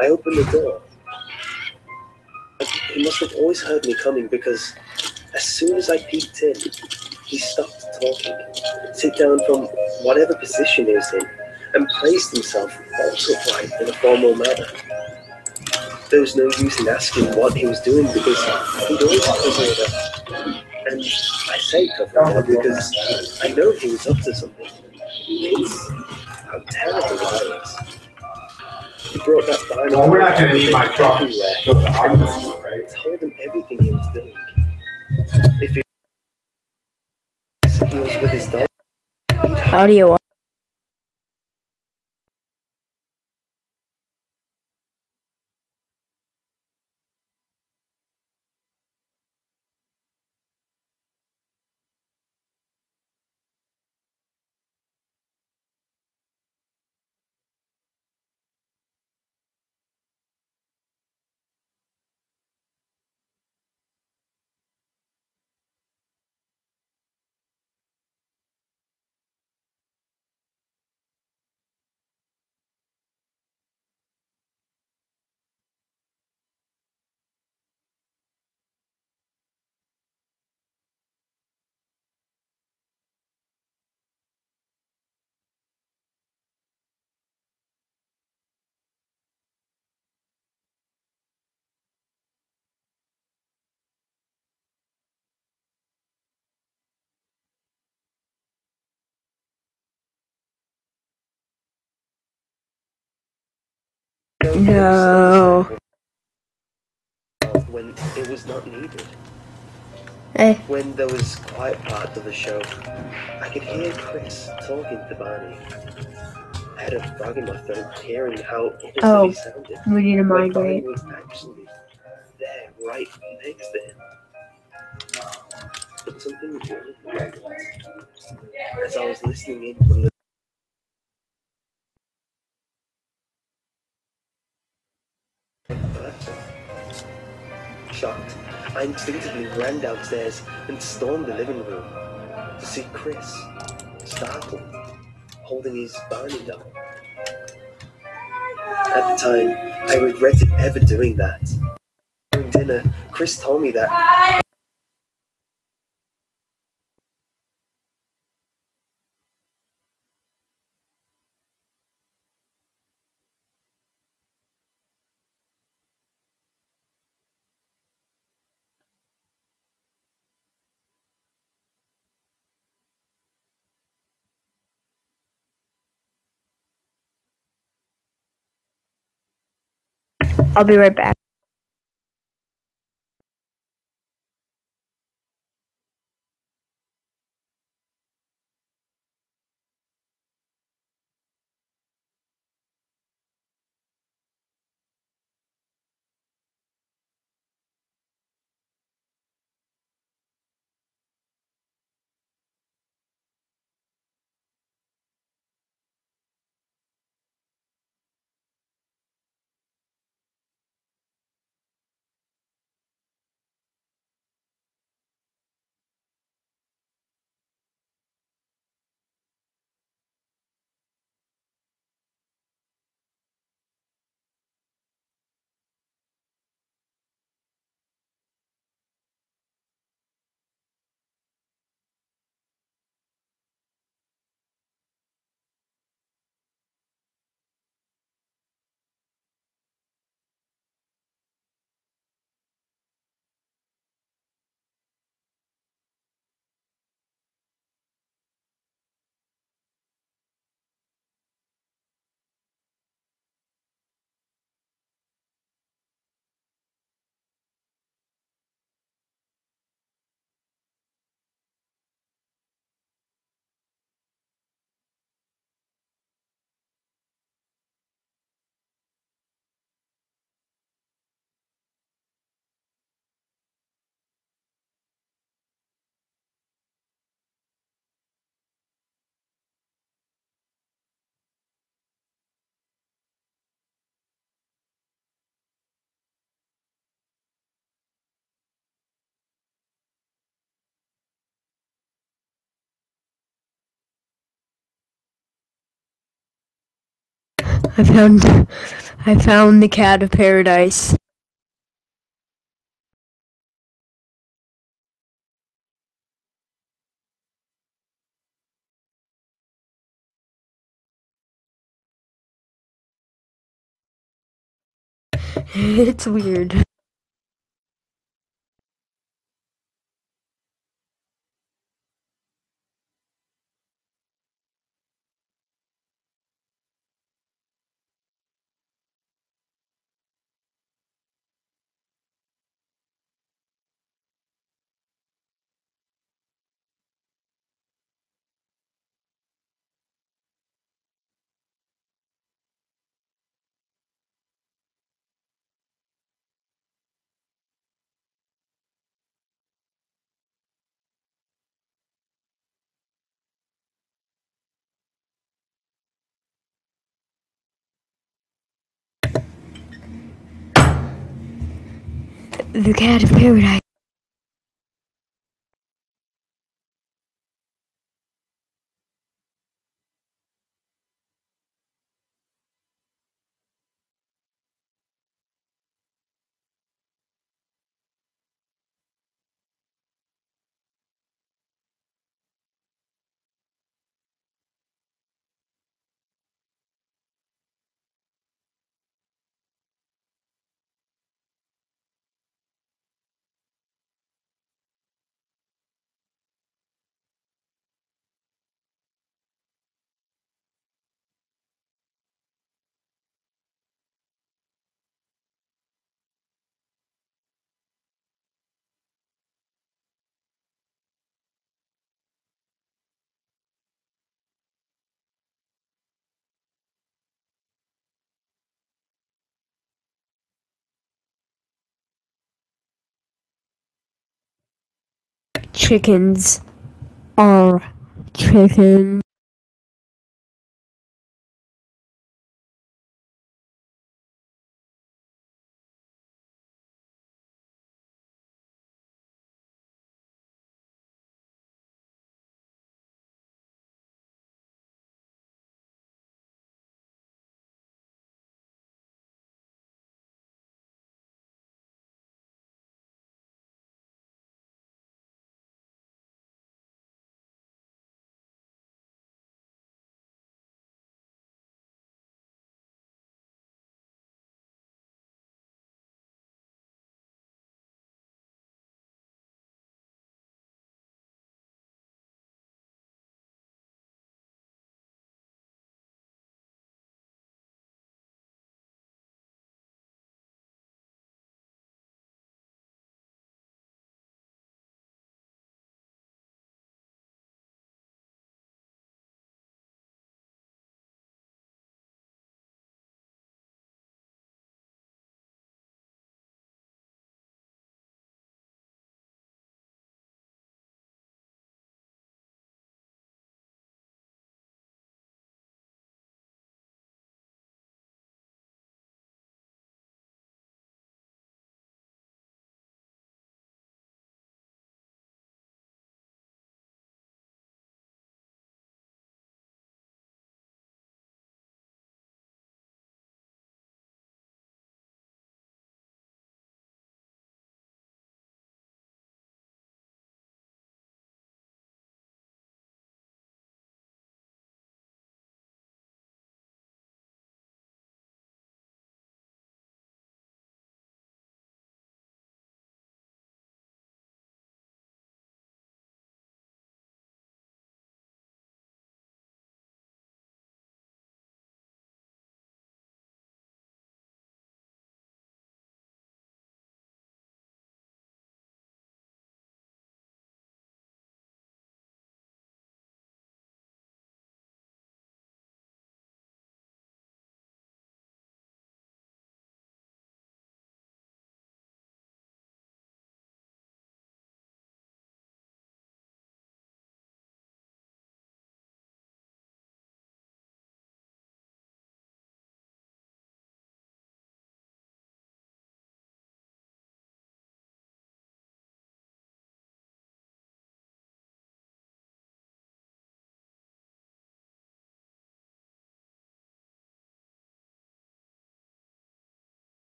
I opened the door. He must have always heard me coming because as soon as I peeked in, he stopped talking, sit down from whatever position he was in, and placed himself bolt upright in a formal manner. There was no use in asking what he was doing because he'd always cover it up. And I say cover it up because I know he was up to something. It's how terrible I was. He brought that Barney.
Well, we're not going to need my truck.
Everywhere,
Go to the
and
hospital, right?
told him everything he was doing. If he was with his dog,
Audio. No.
when it was not needed.
Hey.
When there was quiet parts of the show, I could hear Chris talking to Barney. I had a frog in my throat hearing how innocent he sounded.
We need a
Like
mind
Barney
rate.
was actually there, right next to him. But something was wrong. As I was listening in from the bathroom, shocked, I instinctively ran downstairs and stormed the living room to see Chris, startled, holding his Barney doll. At the time, I regretted ever doing that. During dinner, Chris told me that
I'll be right back. I found the cat of paradise. It's weird. The cat of paradise. Chickens are chickens.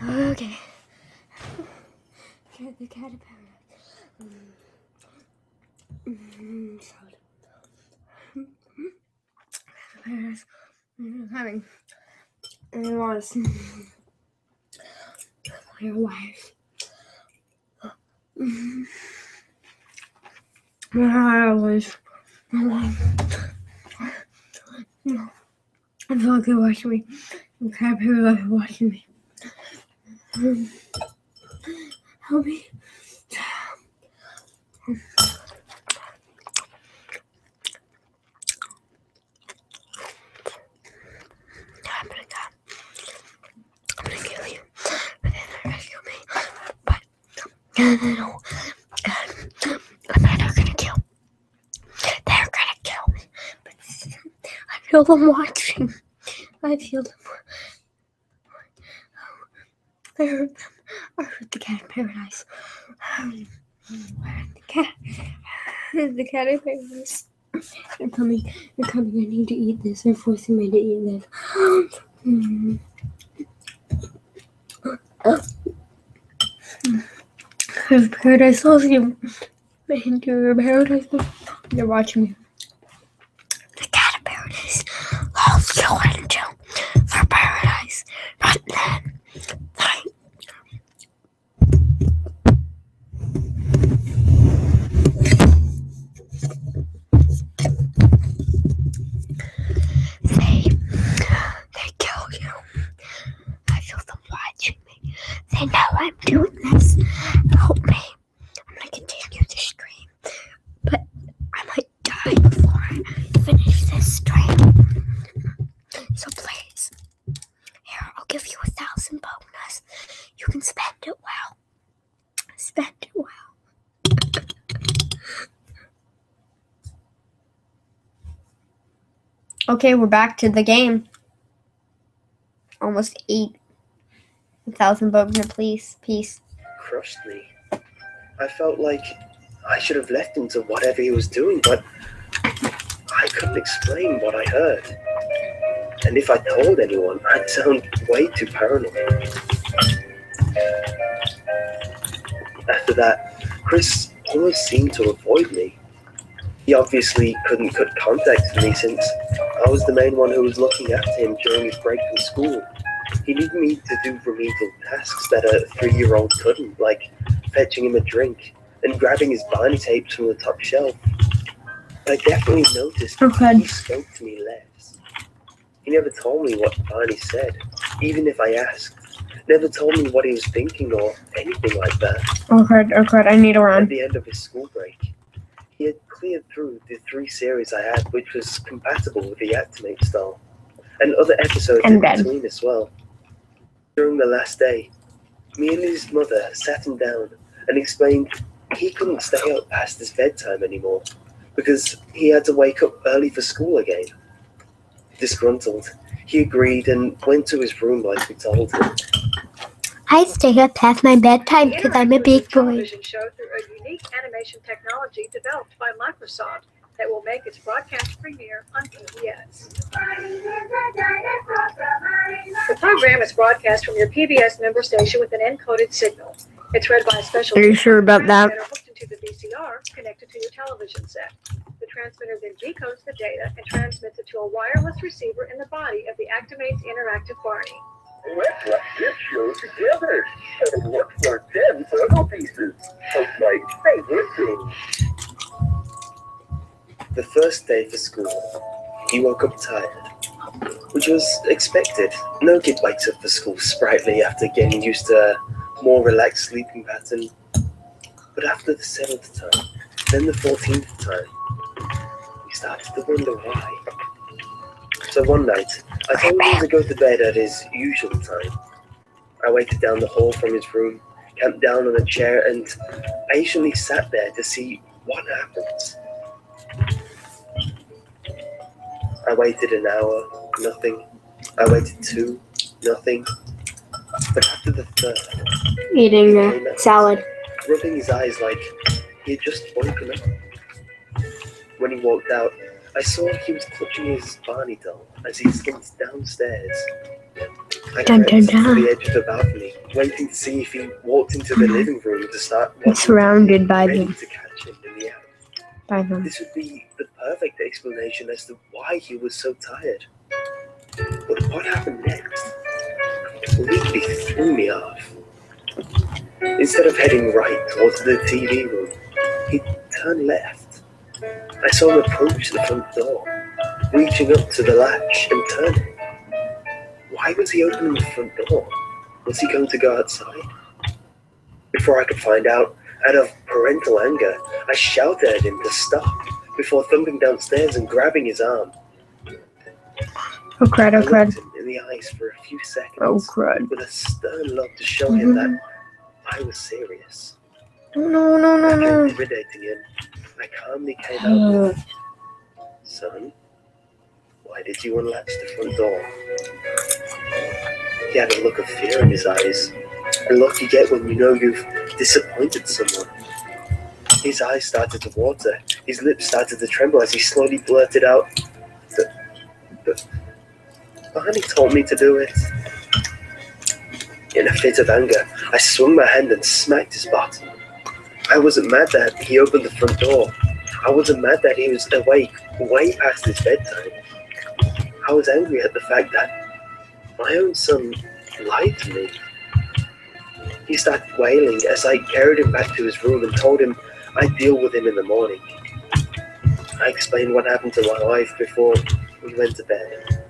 Okay. The caterpillar. Having and it was my wife. I was. I feel like they're watching me. The caterpillar is watching me. Help me. I'm gonna kill you. And then they're gonna kill me. But no. I'm not gonna kill. They're gonna kill me. But I feel them watching. I feel them. I heard them. I heard the cat in paradise. I heard the cat. I heard the cat in paradise. They're coming. They're coming. I need to eat this. They're forcing me to eat this. Paradise loves you. Into paradise. They're watching me. The cat in paradise loves you into for paradise. Right then. They kill you. I feel them watching me. They know I'm doing this. Help me. I'm gonna continue to stream, but I might die before I finish this stream. So please, here, I'll give you 1,000 bonus. You can spend it well. Spend it well. Okay, we're back to the game. Almost 8,000 bonus, please. Peace.
Crushed me. I felt like I should have left him to whatever he was doing, but I couldn't explain what I heard. And if I told anyone, I'd sound way too paranoid. After that, Chris always seemed to avoid me. He obviously couldn't cut contact with me since I was the main one who was looking after him during his break from school. He needed me to do remedial tasks that a 3-year-old couldn't, like fetching him a drink and grabbing his Barney tapes from the top shelf. I definitely noticed he spoke to me less. He never told me what Barney said, even if I asked. Never told me what he was thinking or anything like that.
Oh god, I need to run.
At the end of his school break, he had cleared through the 3 series I had, which was compatible with the Actimate style, and other episodes in between as well. During the last day, me and his mother sat him down and explained he couldn't stay up past his bedtime anymore because he had to wake up early for school again. Disgruntled, he agreed and went to his room like we told him.
I stay up past my bedtime because I'm a big boy.
Television show through a unique animation technology developed by Microsoft that will make its broadcast premiere on PBS. The program is broadcast from your PBS member station with an encoded signal. It's read by a special.
Are you sure about that?
That are hooked into the VCR connected to your television set. The transmitter then decodes the data and transmits it to a wireless receiver in the body of the Actimate's interactive Barney.
Let's watch this show together and look for 10 puzzle pieces of my favorite things.
The first day for school, he woke up tired, which was expected. No kid wakes up for school sprightly after getting used to a more relaxed sleeping pattern. But after the 7th time, then the 14th time, he started to wonder why. So one night, I told him to go to bed at his usual time. I waited down the hall from his room, camped down on a chair, and patiently sat there to see what happens. I waited an hour, nothing. I waited 2, nothing. But after the 3rd,
eating salad,
rubbing his eyes like he had just woken up. When he walked out, I saw he was clutching his Barney doll as he slumped downstairs. I
Dun, dun,
crept to
dun.
the edge of the balcony, waiting to see if he walked into the living room to start
I'm surrounded by
ready
them.
to catch him in the act.
By them.
This would be the perfect explanation as to why he was so tired. But what happened next completely threw me off. Instead of heading right towards the TV room, he turned left. I saw him approach the front door, reaching up to the latch and turning. Why was he opening the front door? Was he going to go outside? Before I could find out of parental anger, I shouted at him to stop before thumping downstairs and grabbing his arm.
Oh crud,
I
oh crud.
looked him in the eyes for a few seconds
Oh crud.
with a stern look to show him that I was serious.
No, no, no,
After
no.
intimidating him, I calmly came out with, "Son, why did you unlatch the front door?" He had a look of fear in his eyes, a look you get when you know you've disappointed someone. His eyes started to water, his lips started to tremble as he slowly blurted out, But Barney told me to do it." In a fit of anger, I swung my hand and smacked his bottom. I wasn't mad that he opened the front door. I wasn't mad that he was awake way past his bedtime. I was angry at the fact that my own son lied to me. He started wailing as I carried him back to his room and told him I'd deal with him in the morning. I explained what happened to my wife before we went to bed.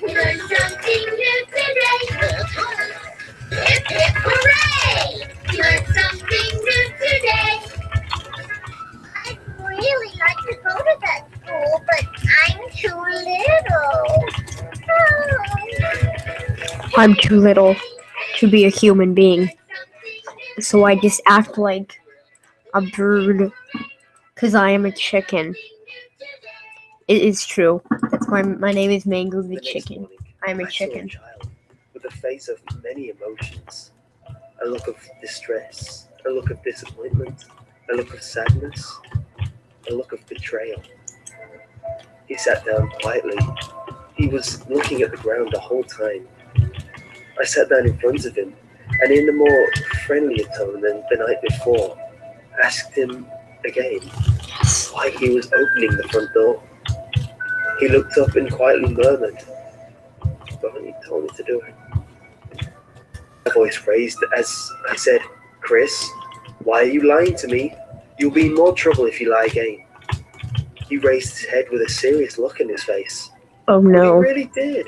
Learn something new today. Hip, hip, hooray! Learn something new today. I'd really like to go to that school, but I'm too little.
I'm too little to be a human being. So I just act like a bird. Because I am a chicken. It is true. That's why my name is Mango the
The next
Chicken.
morning,
I'm a
I saw a
chicken.
child with a face of many emotions. A look of distress, a look of disappointment, a look of sadness, a look of betrayal. He sat down quietly. He was looking at the ground the whole time. I sat down in front of him, and in a more friendlier tone than the night before, asked him again why he was opening the front door. He looked up and quietly murmured, "Barney told me to do it." My voice raised as I said, "Chris, why are you lying to me? You'll be in more trouble if you lie again." He raised his head with a serious look in his face.
Oh
He
no.
really did.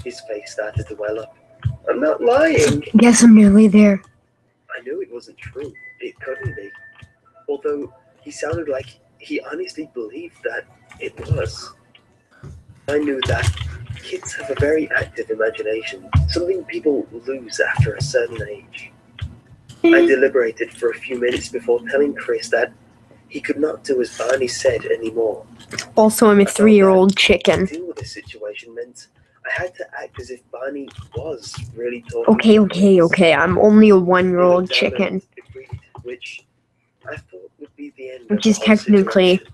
His face started to well up. "I'm not lying."
Guess I'm nearly there.
I knew it wasn't true. It couldn't be. Although he sounded like he honestly believed that it was. I knew that kids have a very active imagination, something people lose after a certain age. I deliberated for a few minutes before telling Chris that he could not do as Barney said anymore.
Also, I'm a
I felt that
3-year-old
to
chicken.
deal with this situation meant I had to act as if Barney was really talking to Chris.
Okay. I'm only a
He
1-year-old
looked down
chicken.
and agreed, which I thought would be the end
Which
of
is
the whole
technically,
situation.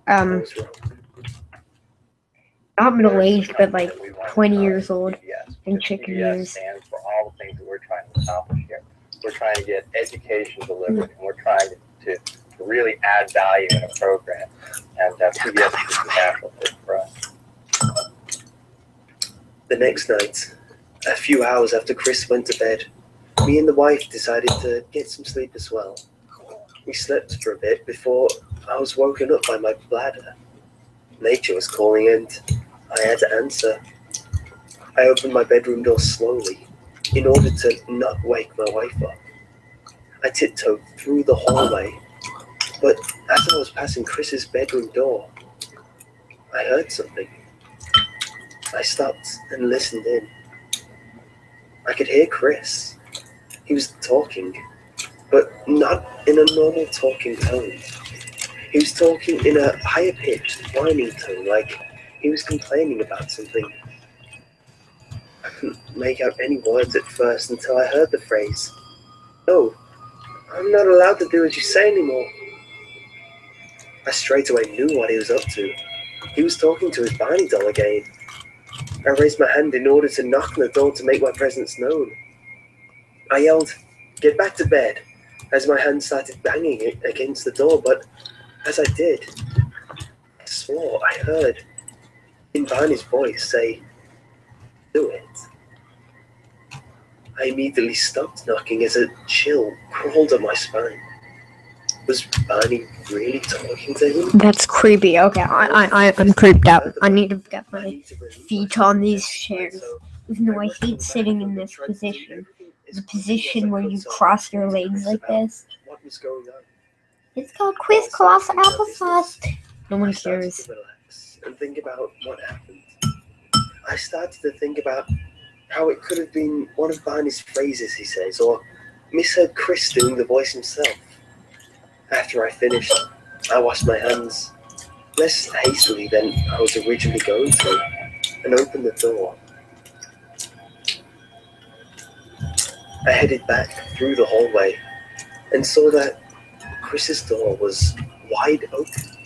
I was wrong.
not middle-aged, but like 20 years old in chicken
CBS
years.
stands for all the things that we're trying to accomplish here. We're trying to get education delivered, and we're trying to really add value in a program. And CBS is just a natural fit for us.
The next night, a few hours after Chris went to bed, me and the wife decided to get some sleep as well. We slept for a bit before I was woken up by my bladder. Nature was calling and I had to answer. I opened my bedroom door slowly in order to not wake my wife up. I tiptoed through the hallway, but as I was passing Chris's bedroom door, I heard something. I stopped and listened in. I could hear Chris. He was talking, but not in a normal talking tone. He was talking in a higher-pitched, whining tone, like he was complaining about something. I couldn't make out any words at first until I heard the phrase, "No, I'm not allowed to do as you say anymore." I straight away knew what he was up to. He was talking to his Barney doll again. I raised my hand in order to knock on the door to make my presence known. I yelled, "Get back to bed," as my hand started banging against the door, but as I did, I swore I heard in Barney's voice say, "Do it." I immediately stopped knocking as a chill crawled up my spine. Was Barney really talking to him?
That's creepy. Okay, I'm creeped out. I need to get my feet on these chairs. Even though I hate sitting in this position. The position where you cross your legs like this.
What was going on?
It's called crisscross applesauce. No one cares.
To relax and think about what happened. I started to think about how it could have been one of Barney's phrases he says, or misheard Chris doing the voice himself. After I finished, I washed my hands, less hastily than I was originally going to, and opened the door. I headed back through the hallway and saw that Chris's door was wide open.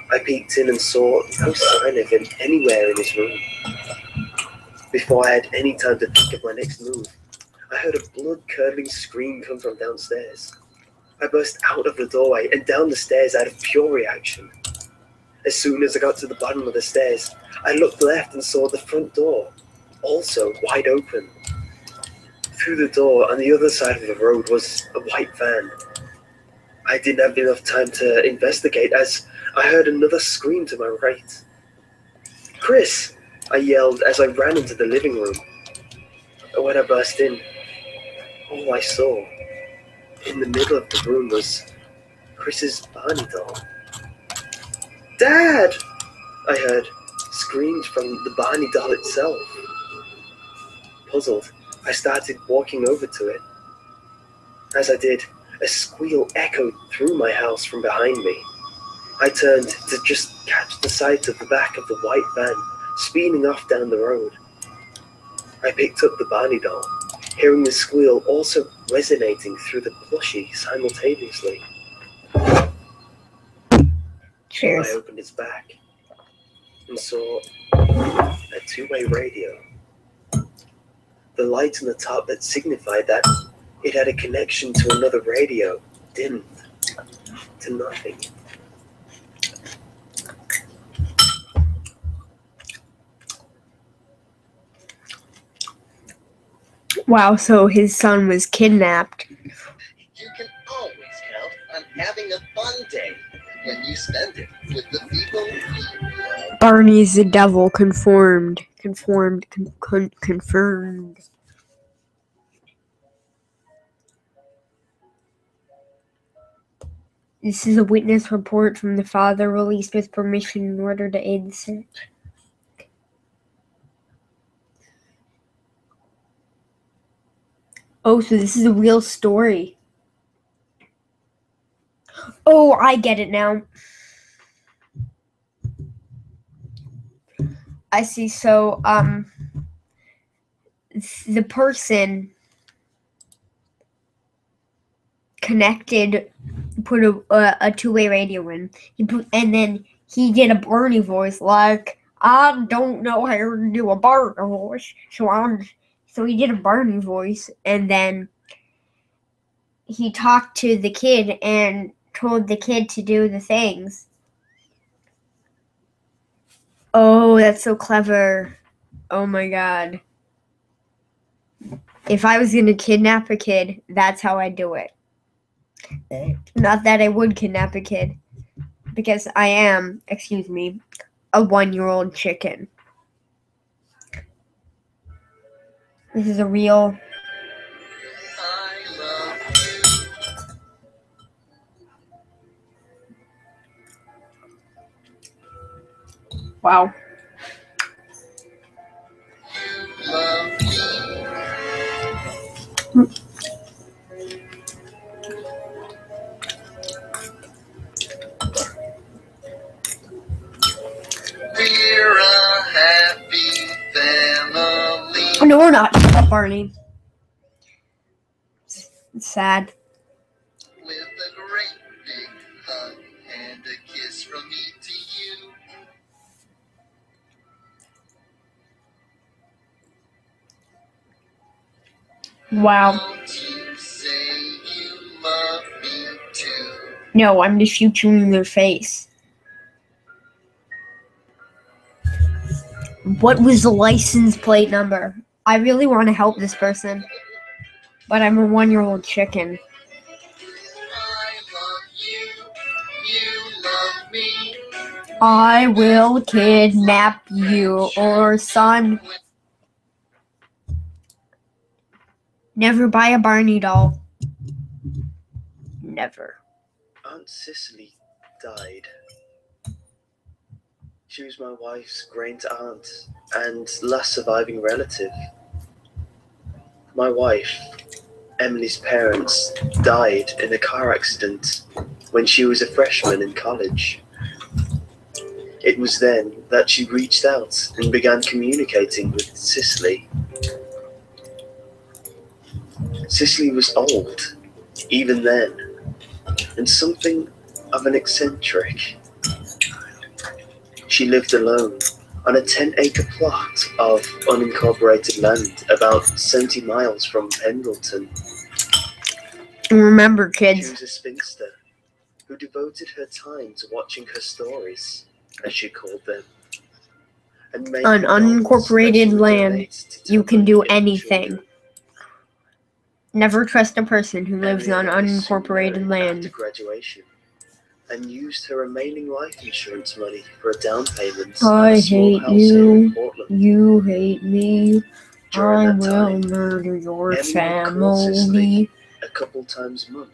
I peeked in and saw no sign of him anywhere in his room. Before I had any time to think of my next move, I heard a blood-curdling scream come from downstairs. I burst out of the doorway and down the stairs out of pure reaction. As soon as I got to the bottom of the stairs, I looked left and saw the front door, also wide open. Through the door on the other side of the road was a white van. I didn't have enough time to investigate as I heard another scream to my right. "Chris!" I yelled as I ran into the living room. When I burst in, all I saw in the middle of the room was Chris's Barney doll. "Dad!" I heard screamed from the Barney doll itself. Puzzled, I started walking over to it. As I did, a squeal echoed through my house from behind me. I turned to just catch the sight of the back of the white van speeding off down the road. I picked up the Barney doll, hearing the squeal also resonating through the plushie simultaneously.
Cheers.
I opened its back and saw a two-way radio. The light on the top that signified that it had a connection to another radio dimmed to nothing.
Wow, so his son was kidnapped.
You can always count on having a fun day when you spend it with the people.
Barney's the devil, confirmed. This is a witness report from the father released with permission in order to aid the search. Oh, so this is a real story. Oh, I get it now. I see. So, the person connected, put a two-way radio in. And then he did a Barney voice, like, I don't know how to do a Barney voice, so he did a Barney voice, and then he talked to the kid and told the kid to do the things. Oh, that's so clever. Oh my god. If I was gonna kidnap a kid, that's how I do it. Not that I would kidnap a kid, because I am, a 1-year-old chicken. This is a real... Wow.
We're a happy family.
No, we're not. Barney. It's sad.
With a great big hug and a kiss from me to you.
Wow.
Won't you say you love me too?
No, I'm gonna shoot you in the face. What was the license plate number? I really want to help this person, but I'm a 1-year-old chicken.
I love you. You love me.
I will kidnap you, or son. Never buy a Barney doll. Never.
Aunt Cicely died. She was my wife's great aunt and last surviving relative. My wife, Emily's parents, died in a car accident when she was a freshman in college. It was then that she reached out and began communicating with Cicely. Cicely was old, even then, and something of an eccentric. She lived alone on a 10-acre plot of unincorporated land about 70 miles from Pendleton.
Remember,
She
kids.
was a spinster who devoted her time to watching her stories, as she called them, and making
On
dolls
unincorporated
that she would
land,
donate to
you can do
unfortunate
anything.
children.
Never trust a person who lives
Emily
on
and I soon
unincorporated
married
land.
after graduation, and used her remaining life insurance money for a down payment
I
on a small
hate
house here in
you.
Portland.
You hate me.
During
I
that
will
time,
murder your
Emily would call Cicely
family.
a couple times a month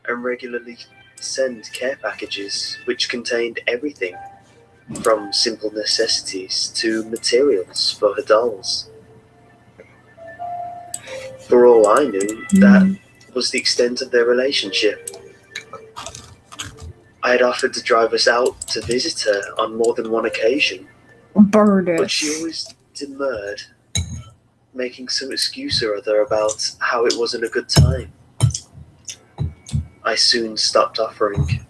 and regularly send care packages which contained everything from simple necessities to materials for her dolls. For all I knew, that was the extent of their relationship. I had offered to drive us out to visit her on more than one occasion, but she
Burdus.
always demurred, making some excuse or other about how it wasn't a good time. I soon stopped offering.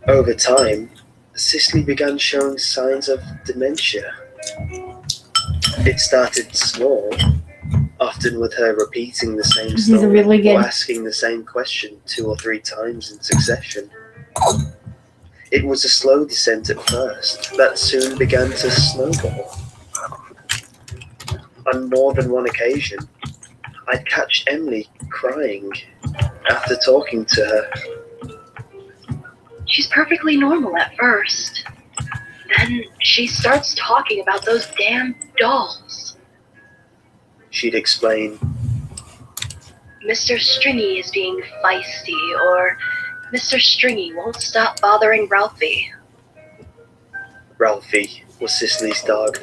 Over time, Cicely began showing signs of dementia. It started small, often with her repeating the same
This is
story
really good.
or asking the same question 2 or 3 times in succession. It was a slow descent at first that soon began to snowball. On more than one occasion, I'd catch Emily crying after talking to her.
She's perfectly normal at first. Then she starts talking about those damn dolls.
She'd explain,
Mr. Stringy is being feisty, or Mr. Stringy won't stop bothering Ralphie.
Ralphie was Cicely's dog.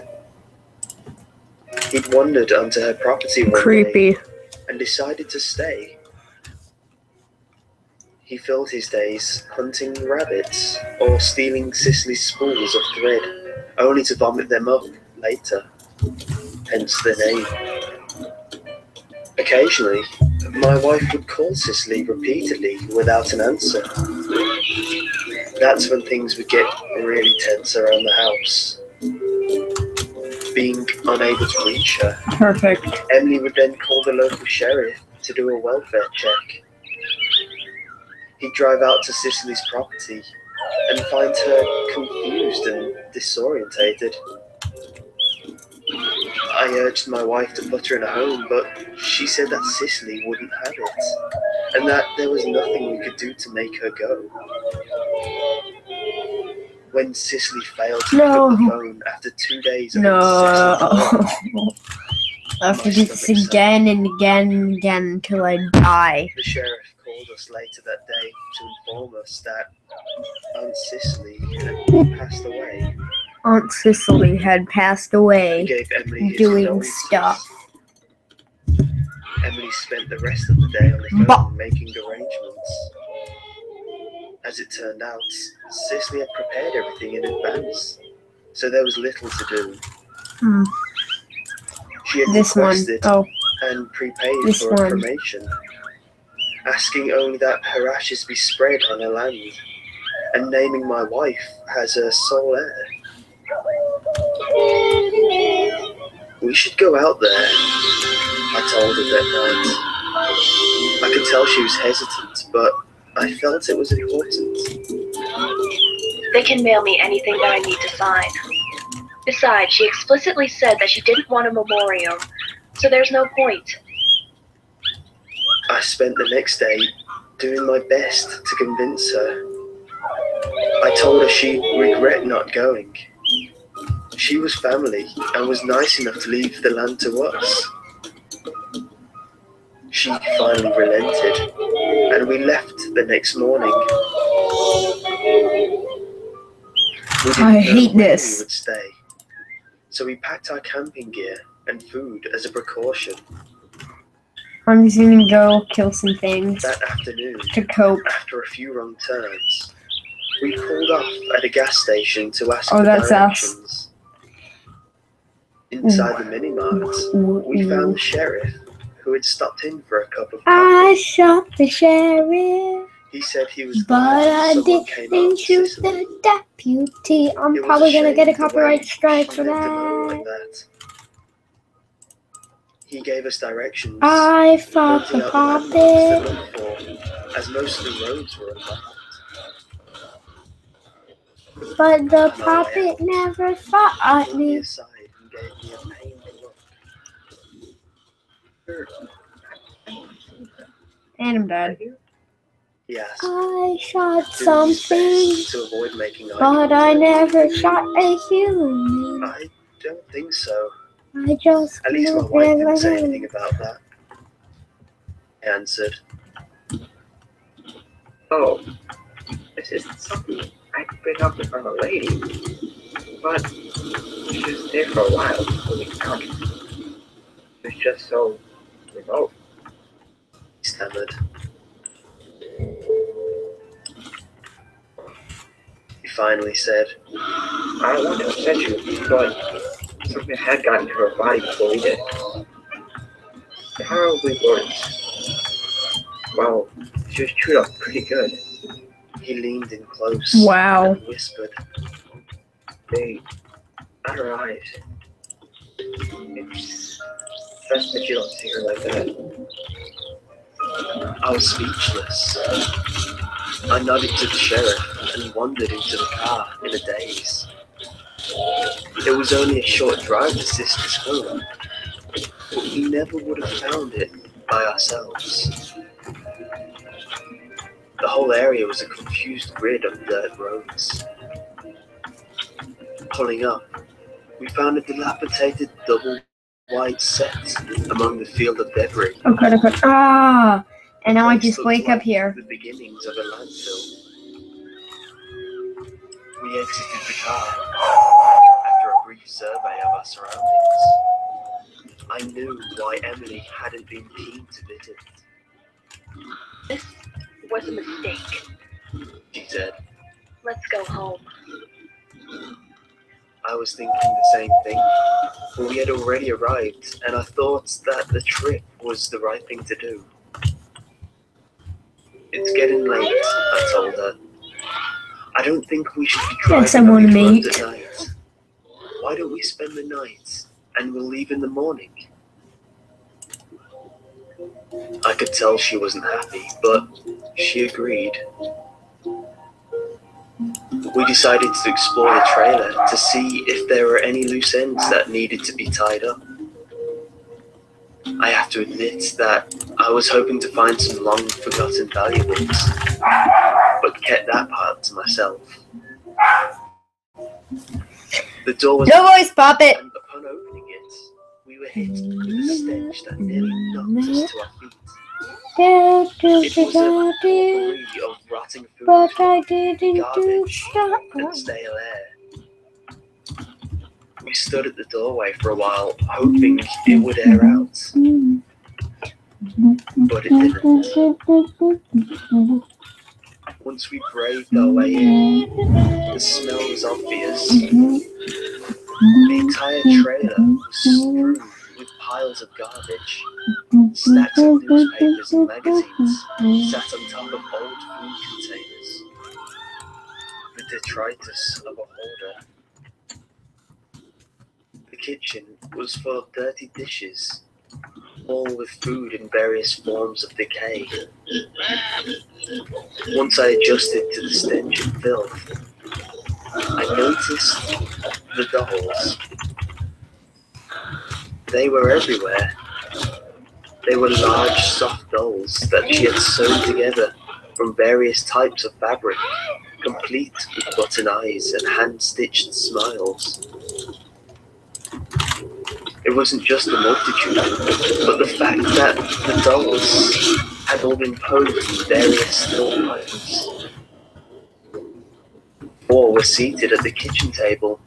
He'd wandered onto her property one
Creepy.
day and decided to stay. He filled his days hunting rabbits or stealing Cicely's spools of thread, only to vomit them up later, hence the name. Occasionally, my wife would call Cicely repeatedly without an answer. That's when things would get really tense around the house. Being unable to reach her,
Perfect.
Emily would then call the local sheriff to do a welfare check. He'd drive out to Cicely's property and find her confused and disorientated. I urged my wife to put her in a home, but she said that Cicely wouldn't have it, and that there was nothing we could do to make her go. When Cicely failed to pick up the phone after 2 days of
No. I have to do this again and again and again until I die.
The sheriff called us later that day to inform us that Aunt Cicely had passed away.
Aunt Cicely had passed away
He gave Emily his
doing
condolences.
stuff.
Emily spent the rest of the day on the phone making arrangements. As it turned out, Cicely had prepared everything in advance, so there was little to do. She had
This one.
requested
Oh.
and prepaid
This
for
one.
cremation, asking only that her ashes be spread on her land, and naming my wife as her sole heir. We should go out there I told her that night. I could tell she was hesitant, but I felt it was important.
They can mail me anything that I need to sign. Besides, she explicitly said that she didn't want a memorial, so there's no point.
I spent the next day doing my best to convince her. I told her she'd regret not going. She was family and was nice enough to leave the land to us. She finally relented, and we left the next morning. We didn't
I
know
hate
where
this.
we would stay, so we packed our camping gear and food as a precaution.
I'm just gonna go kill some things
That afternoon,
to cope.
after a few wrong turns, we pulled off at a gas station to ask
Oh,
for
that's us.
directions. Inside the mini-mart, we found the sheriff, who had stopped in for a cup of
I
coffee.
shot the sheriff,
He said he was
but
glad
I
someone came out
didn't
to
shoot
Sicily.
the deputy. I'm
It was
probably gonna
shame
get a
the way
copyright strike
she
for
left him alone
that.
like that. He gave us directions,
I fought
pointing
the
out the landmarks to
puppet,
look for, as most of the roads were unmarked.
but the
On our way
puppet
out,
never fought
he pulled me
me.
aside and gave me a pained look.
And I'm dead.
He asked,
I shot
doing his
something,
best to avoid making eye
but I
contact.
never shot a human.
I don't think so.
I just
At least my
moved
wife didn't say
it.
anything about that. I answered,
Oh, this isn't something I could bring up with a lady, but she was there for a while before we found her. It was just so remote.
he stammered. He finally said,
I don't want to upset you, but something had gotten to her body before we did. It probably was. Well, she was chewed up pretty good.
he leaned in close
Wow.
and whispered,
They got her eyes. It's best that you don't see her like that.
I was speechless. I nodded to the sheriff and wandered into the car in a daze. It was only a short drive to Sister's home, but we never would have found it by ourselves. The whole area was a confused grid of dirt roads. Pulling up, we found a dilapidated double-wide set among the field of debris.
Okay. Ah! And now I
Place
just
looked
wake
like
up here.
the beginnings of a landfill. We exited the car after a brief survey of our surroundings. I knew why Emily hadn't been keen to visit,
This was a mistake.
she said.
Let's go home.
I was thinking the same thing, but we had already arrived, and I thought that the trip was the right thing to do. It's getting late, I told her. I don't think we should be driving
someone
on
to
the roads
meet.
at night. Why don't we spend the night and we'll leave in the morning? I could tell she wasn't happy, but she agreed. We decided to explore the trailer to see if there were any loose ends that needed to be tied up. I have to admit that I was hoping to find some long-forgotten valuables, but kept that part to myself. The door was
No voice, puppet!
and upon opening it, we were hit with a stench that nearly knocked us to our feet. It was a potpourri of rotting food,
But I didn't do
garbage,
stuff.
and stale air. We stood at the doorway for a while, hoping it would air out, but it didn't. Once we braved our way in, the smell was obvious. The entire trailer was strewn with piles of garbage. Stacks of newspapers and magazines sat on top of old food containers. The detritus of a hoarder. The kitchen was full of dirty dishes, all with food in various forms of decay. Once I adjusted to the stench and filth, I noticed the dolls. They were everywhere. They were large, soft dolls that she had sewn together from various types of fabric, complete with button eyes and hand-stitched smiles. It wasn't just the multitude, but the fact that the dolls had all been posed in various still lines. 4 were seated at the kitchen table,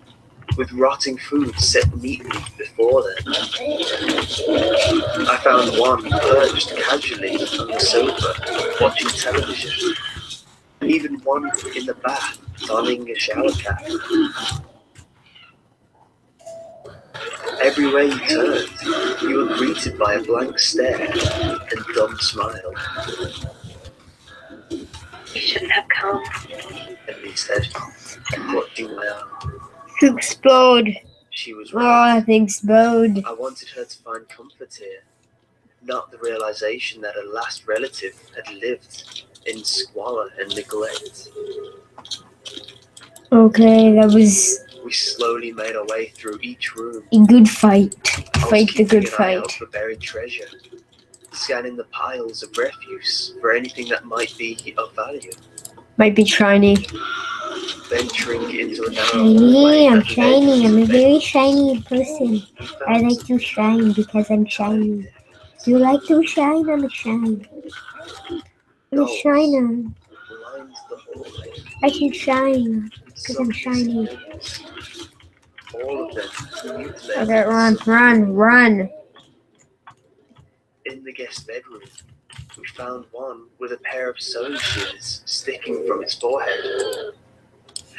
with rotting food set neatly before them. I found one perched casually on the sofa, watching television, and even one in the bath, donning a shower cap. Everywhere you turned, you were greeted by a blank stare and dumb smile.
You shouldn't have come.
Emily said, clutching my arm.
To explode.
She was
Oh,
right.
that thing explode.
I wanted her to find comfort here, not the realization that her last relative had lived in squalor and neglect.
Okay, that was
We slowly made our way through each room.
a good fight.
I was
Fight the
keeping
good
an eye out
fight.
for buried treasure, scanning the piles of refuse for anything that might be of value.
Might be shiny.
Venturing into a narrow
Shiny,
hallway
I'm
at the
shiny.
end
I'm a
of the
very shiny person.
we
I
found
like to shine because I'm shiny. Do you like to shine? I'm a shine. I'm a
dolls
shiner.
lined the hallway.
I can shine because
Some
I'm shiny.
missing ones. All of them mutilated.
Okay, run.
In the guest bedroom, we found one with a pair of sewing shears sticking from its forehead,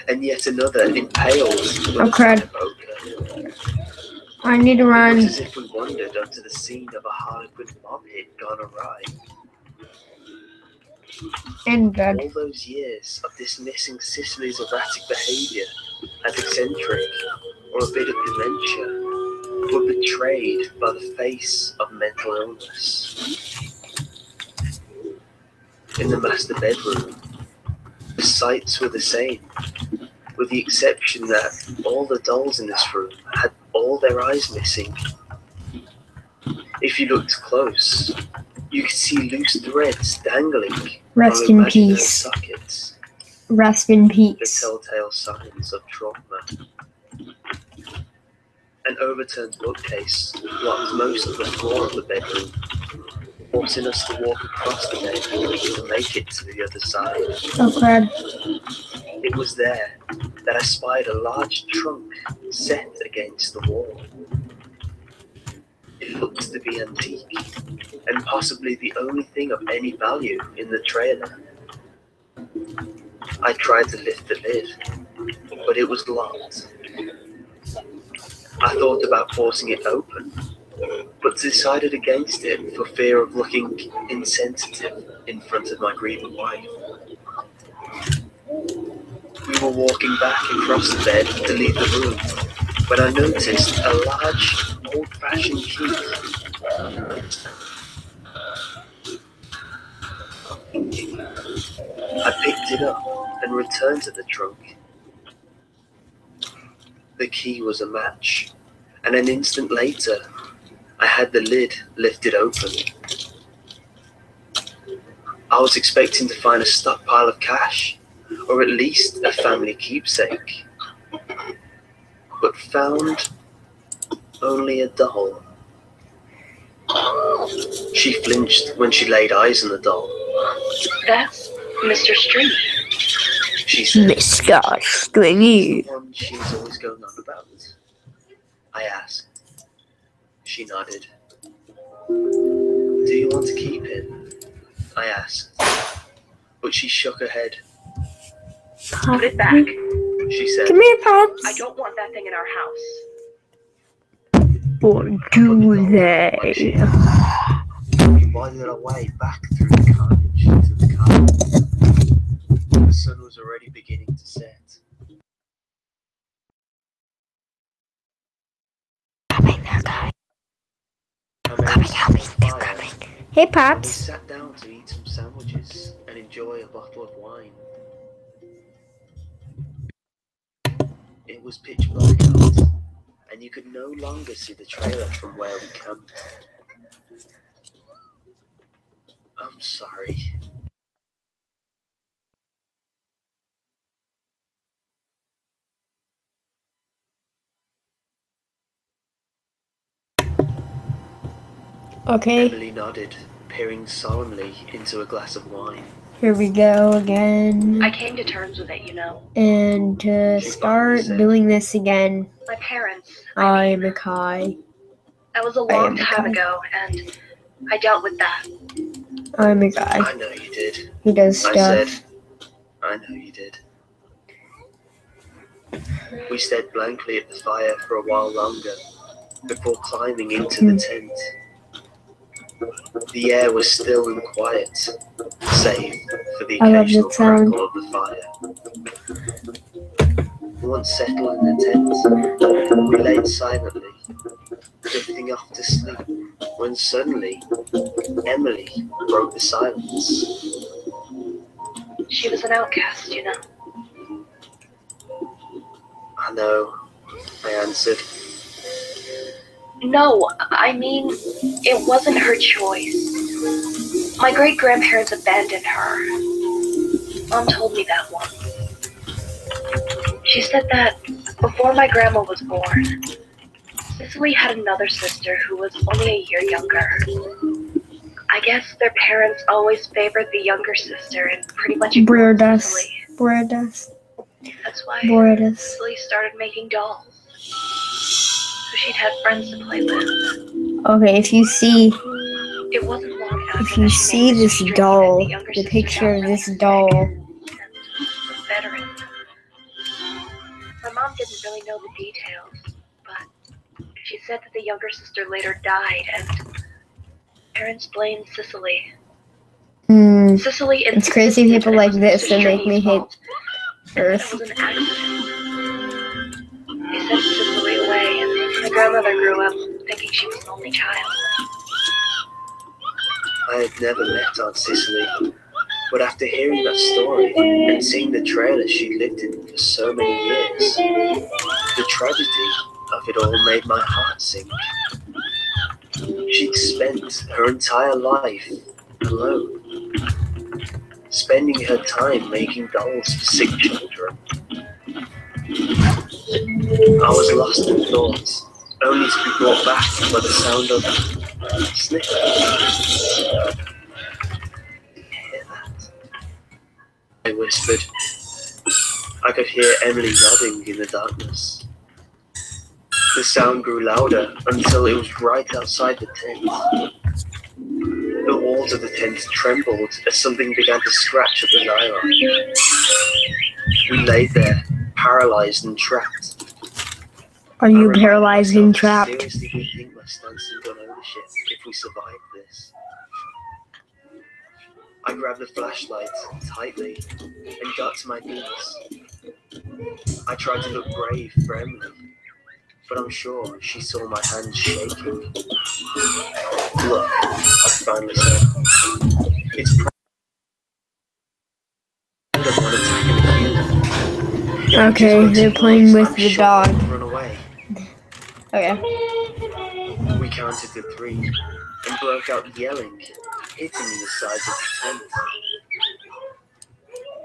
and yet another impaled with
Oh,
a
crud.
poker.
I need to
It
run.
was as if we wandered onto the scene of a Harlequin mob hit gone awry.
And dead.
All those years of dismissing Cicely's erratic behaviour as eccentric or a bit of dementia were betrayed by the face of mental illness. In the master bedroom, the sights were the same, with the exception that all the dolls in this room had all their eyes missing. If you looked close, you could see loose threads dangling
Rest
from
in
imaginary
peace.
sockets,
Rest in
the
peace.
telltale signs of trauma. An overturned bookcase blocked most of the floor of the bedroom, forcing us to walk across the bed to make it to the other side.
Oh, crud.
It was there that I spied a large trunk set against the wall. It looked to be antique, and possibly the only thing of any value in the trailer. I tried to lift the lid, but it was locked. I thought about forcing it open, but decided against it for fear of looking insensitive in front of my grieving wife. We were walking back across the bed to leave the room when I noticed a large, old-fashioned key. I picked it up and returned to the trunk. The key was a match, and an instant later, I had the lid lifted open. I was expecting to find a stockpile of cash, or at least a family keepsake, but found only a doll. She flinched when she laid eyes on the doll.
That's Mr. String.
She said,
Mr. Stringy.
"The one she's always going on about?" I asked. She nodded. "Do you want to keep him?" I asked, but she shook her head.
Put it back.
She said,
Come here, Pops.
I don't want that thing in our house.
Or do they?
We wandered away back through the carnage to the car. The sun was already beginning to set.
Coming there, guys.
I made
Coming, help me. Hey,
And we
Pops.
sat down to eat some sandwiches and enjoy a bottle of wine. It was pitch black out, and you could no longer see the trailer from where we camped. I'm sorry.
Okay,
Emily nodded, peering solemnly into a glass of wine.
here we go again.
I came to terms with it, you know.
And to
She
start
finally said,
doing this again,
My parents.
I'm a Kai.
That was a
I
long
am a
time
Kai.
ago, and I dealt with that.
I'm a guy.
I know you did.
He does
I
stuff.
said, I know you did. We stared blankly at the fire for a while longer before climbing into the tent. The air was still and quiet, save for the
I love
occasional
that sound.
crackle of the fire. Once settled in the tent, we laid silently, drifting off to sleep, when suddenly Emily broke the silence.
She was an outcast, you know.
I know, I answered.
No, I mean, it wasn't her choice. My great-grandparents abandoned her. Mom told me that once. She said that before my grandma was born, Cicely had another sister who was only a year younger. I guess their parents always favored the younger sister and pretty much ignored Cicely. That's why Cicely started making dolls. So she'd have friends to play with.
Okay, if you see
It wasn't long after
If you
that she
see
made
this
Mr. Strange
doll,
and the younger
the
sister
picture
got
of
really
this
sick
doll,
and was bedridden. My mom didn't really know the details, but she said that the younger sister later died, and parents blamed Cicely. Cicely
it's crazy
insisted
people
that it
like
was
this
Mr.
that make me
Strange's
hate
fault, and that it
Earth.
was an accident. They sent Cicely away, and my grandmother grew up thinking she was an only child.
I had never met Aunt Cicely, but after hearing that story and seeing the trailer she'd lived in for so many years, the tragedy of it all made my heart sink. She'd spent her entire life alone, spending her time making dolls for sick children. I was lost in thought, only to be brought back by the sound of sniffles. Hear that? I whispered. I could hear Emily nodding in the darkness. The sound grew louder until it was right outside the tent. The walls of the tent trembled as something began to scratch at the nylon. We lay there, paralyzed and trapped.
Are you paralyzed and trapped?
Seriously rethink my stance in gun ownership if we survive this. I grabbed the flashlight tightly and got to my knees. I tried to look brave for Emily, but I'm sure she saw my hands shaking. Look, I finally said, it's probably the one attacking the human.
Okay, they're playing with the dog.
Run away.
Okay.
We counted to 3 and broke out yelling, hitting the sides of the tent.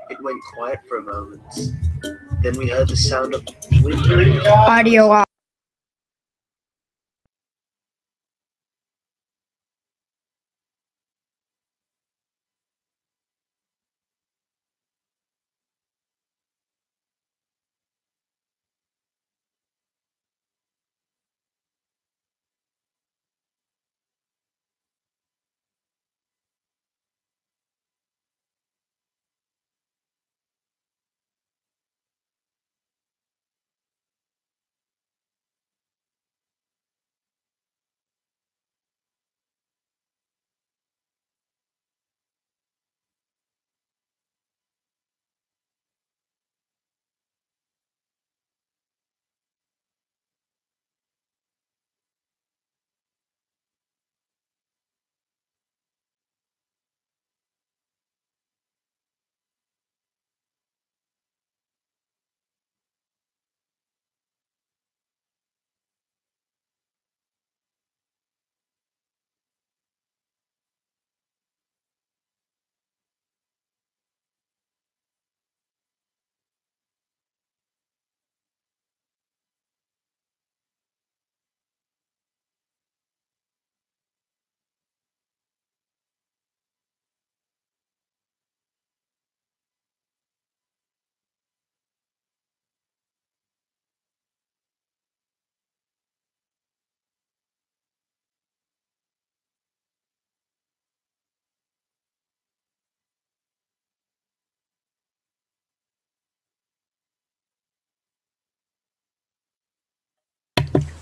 It went quiet for a moment. Then we heard the sound of wind.
Audio off.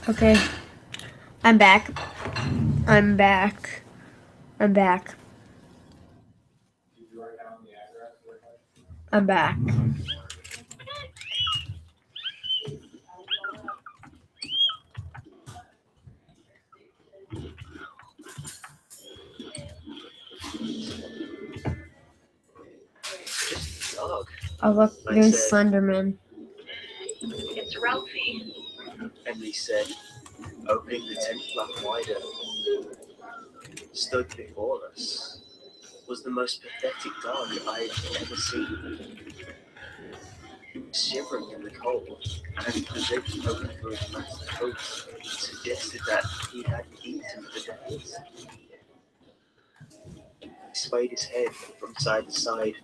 Okay. I'm back. I'm back. I'm back. I'm back.
Just a dog.
Oh, look,
I
there's
said.
Slenderman.
It's Ralphie.
Emily said, opening the tent flap wider. Stood before us was the most pathetic dog I had ever seen. He was shivering in the cold, and the ribs poking through his massive coat suggested that he hadn't eaten for days. He swayed his head from side to side,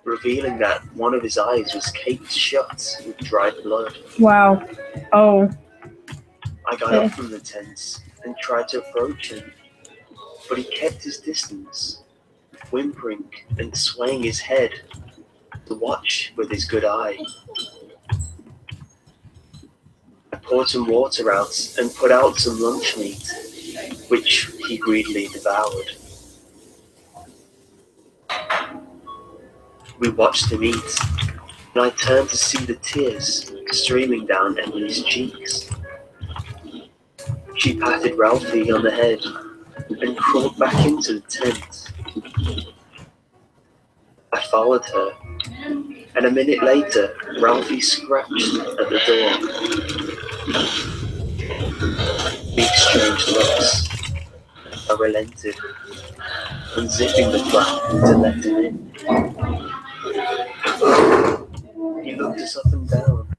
revealing that one of his eyes was caked shut with dried blood.
Wow. Oh.
I got up from the tent and tried to approach him, but he kept his distance, whimpering and swaying his head to watch with his good eye. I poured some water out and put out some lunch meat, which he greedily devoured. We watched him eat, and I turned to see the tears streaming down Emily's cheeks. She patted Ralphie on the head and crawled back into the tent. I followed her, and a minute later, Ralphie scratched at the door. We exchanged looks. I relented, unzipping the flap to let him in. He looked us up and down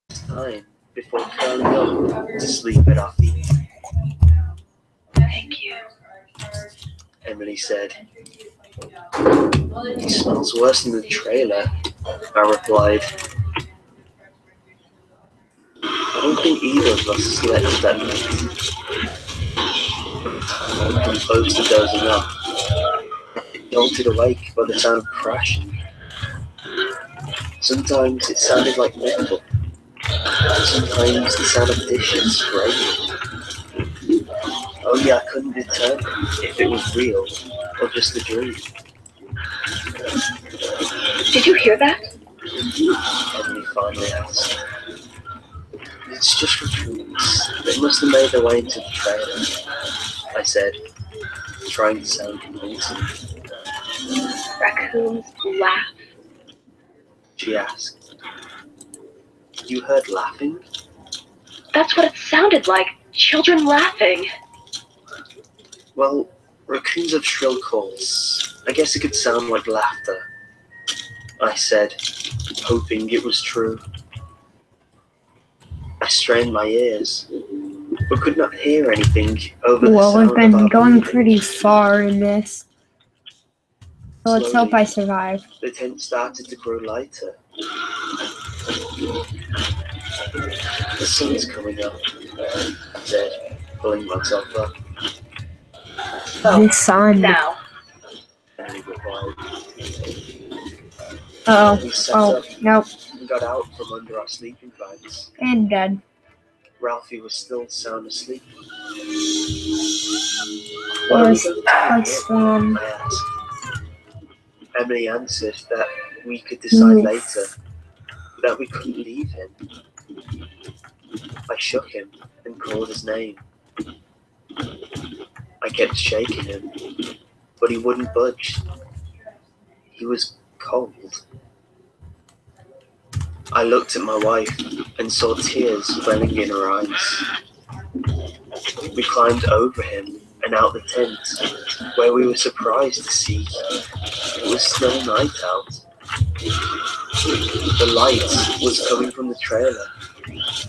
this time before curling up to sleep at our feet.
Thank you.
Emily said. He smells worse than the trailer, I replied. I don't think either of us slept that night. I was close to dozing off, jolted awake by the sound of crashing. Sometimes it sounded like metal. Sometimes the sound of dishes breaking. Only I couldn't determine if it was real or just a dream.
Did you hear that?
Emily finally asked. It's just raccoons. They must have made their way into the trailer, I said, trying to sound convincing.
Raccoons laugh.
She asked. You heard laughing?
That's what it sounded like. Children laughing.
Well, raccoons have shrill calls. I guess it could sound like laughter, I said, hoping it was true. I strained my ears, but could not hear anything over the
Well,
sound
we've been
of our
going
breathing.
pretty far in this. So let's hope I
Slowly,
survive.
the tent started to grow lighter. The sun's coming up, I said, pulling myself up.
The sun.
Now.
And he replied.
Uh-oh.
We sat
Oh,
up
nope.
and got out from under our sleeping bags.
And dead.
Ralphie was still sound asleep.
Let's
I asked. Emily answered that we could decide later, that we couldn't leave him. I shook him and called his name. I kept shaking him, but he wouldn't budge. He was cold. I looked at my wife and saw tears welling in her eyes. We climbed over him and out the tent, where we were surprised to see it was still night out. The light was coming from the trailer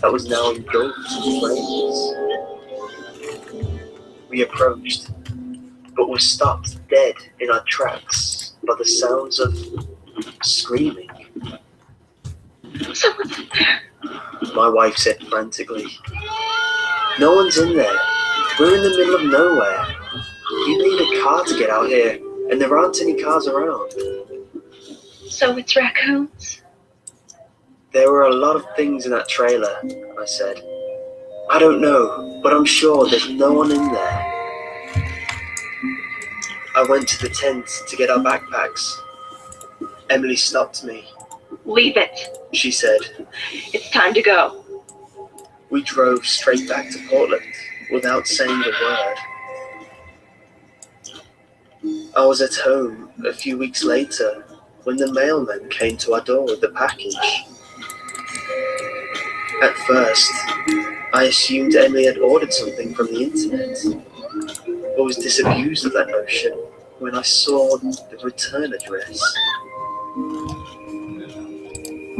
that was now engulfed in flames. We approached, but were stopped dead in our tracks by the sounds of screaming.
Someone's in there.
My wife said frantically. No one's in there. We're in the middle of nowhere. You need a car to get out here, and there aren't any cars around.
So it's raccoons?
There were a lot of things in that trailer, I said. I don't know, but I'm sure there's no one in there. I went to the tent to get our backpacks. Emily stopped me.
Leave it.
She said.
It's time to go.
We drove straight back to Portland without saying a word. I was at home a few weeks later when the mailman came to our door with the package. At first, I assumed Emily had ordered something from the internet, but was disabused of that notion when I saw the return address.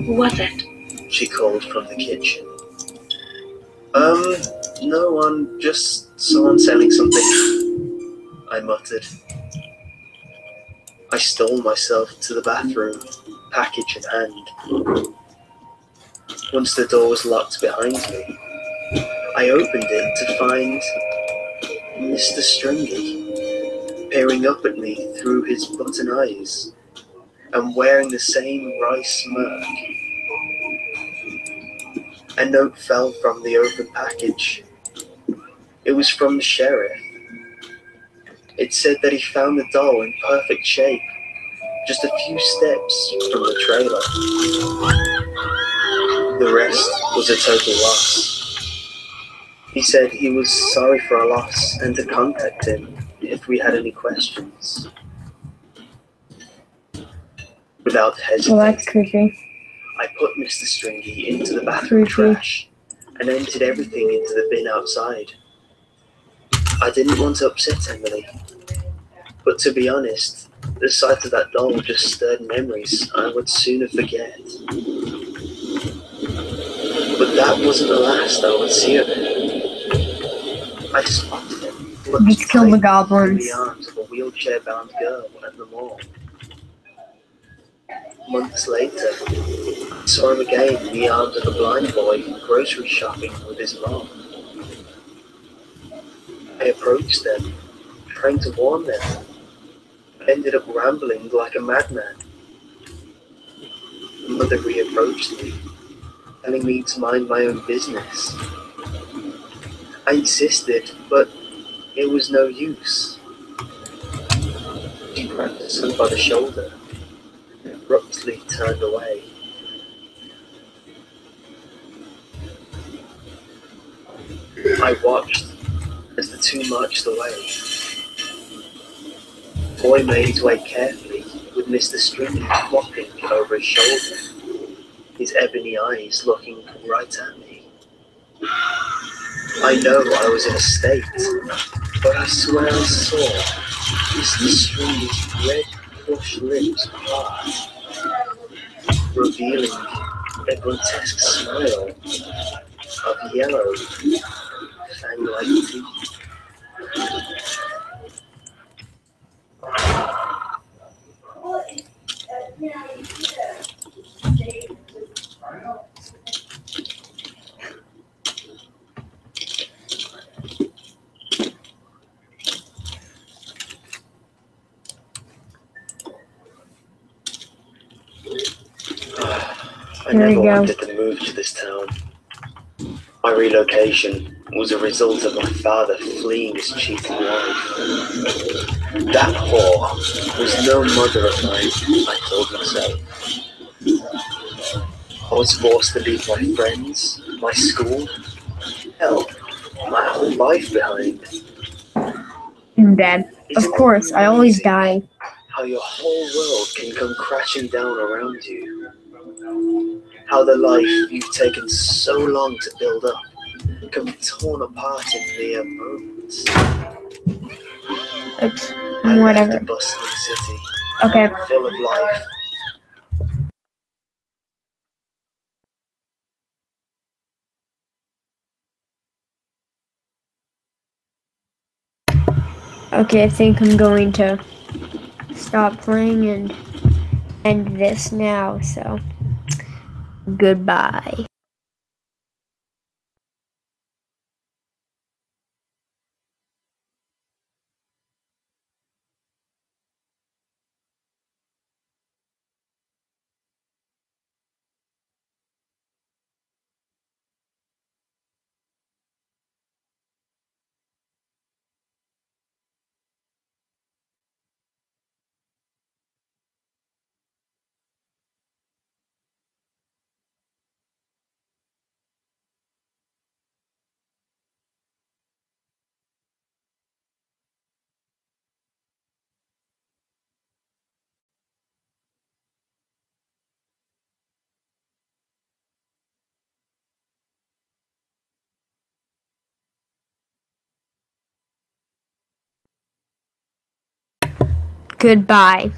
Who was it?
She called from the kitchen. No one, just someone selling something, I muttered. I stole myself to the bathroom, package in hand. Once the door was locked behind me, I opened it to find Mr. Stringy peering up at me through his button eyes and wearing the same wry smirk. A note fell from the open package. It was from the sheriff. It said that he found the doll in perfect shape, just a few steps from the trailer. The rest was a total loss. He said he was sorry for our loss and to contact him if we had any questions. Without hesitating,
Well, that's creepy.
I put Mr. Stringy into the bathroom trash and emptied everything into the bin outside. I didn't want to upset Emily, but to be honest, the sight of that doll just stirred memories I would sooner forget. But that wasn't the last I would see of him. I spotted him.
Let's kill the
in
goblins.
the arms of a wheelchair-bound girl at the mall. Months later, I saw him again in the arms of a blind boy grocery shopping with his mom. I approached them, trying to warn them. I ended up rambling like a madman. Mother reapproached me, telling me to mind my own business. I insisted, but it was no use. She grabbed her son by the shoulder and abruptly turned away. I watched as the two marched away. The boy made his way carefully, with Mr. Stringy flopping over his shoulder, his ebony eyes looking right at me. I know I was in a state, but I swear I saw Mr. Stringy's red plush lips part, revealing a grotesque smile of yellow, fang-like teeth. I never wanted to move to this town. My relocation was a result of my father fleeing his cheating wife. That whore was no mother of mine, I told myself. I was forced to leave my friends, my school, hell, my whole life behind.
I'm dead. Of course, I always die.
How your whole world can come crashing down around you. How the life you've taken so long to build up can be torn apart in mere moments.
It's
I
whatever.
left a bustling city,
Okay.
full of life.
Okay, I think I'm going to stop playing and end this now, so goodbye. Goodbye.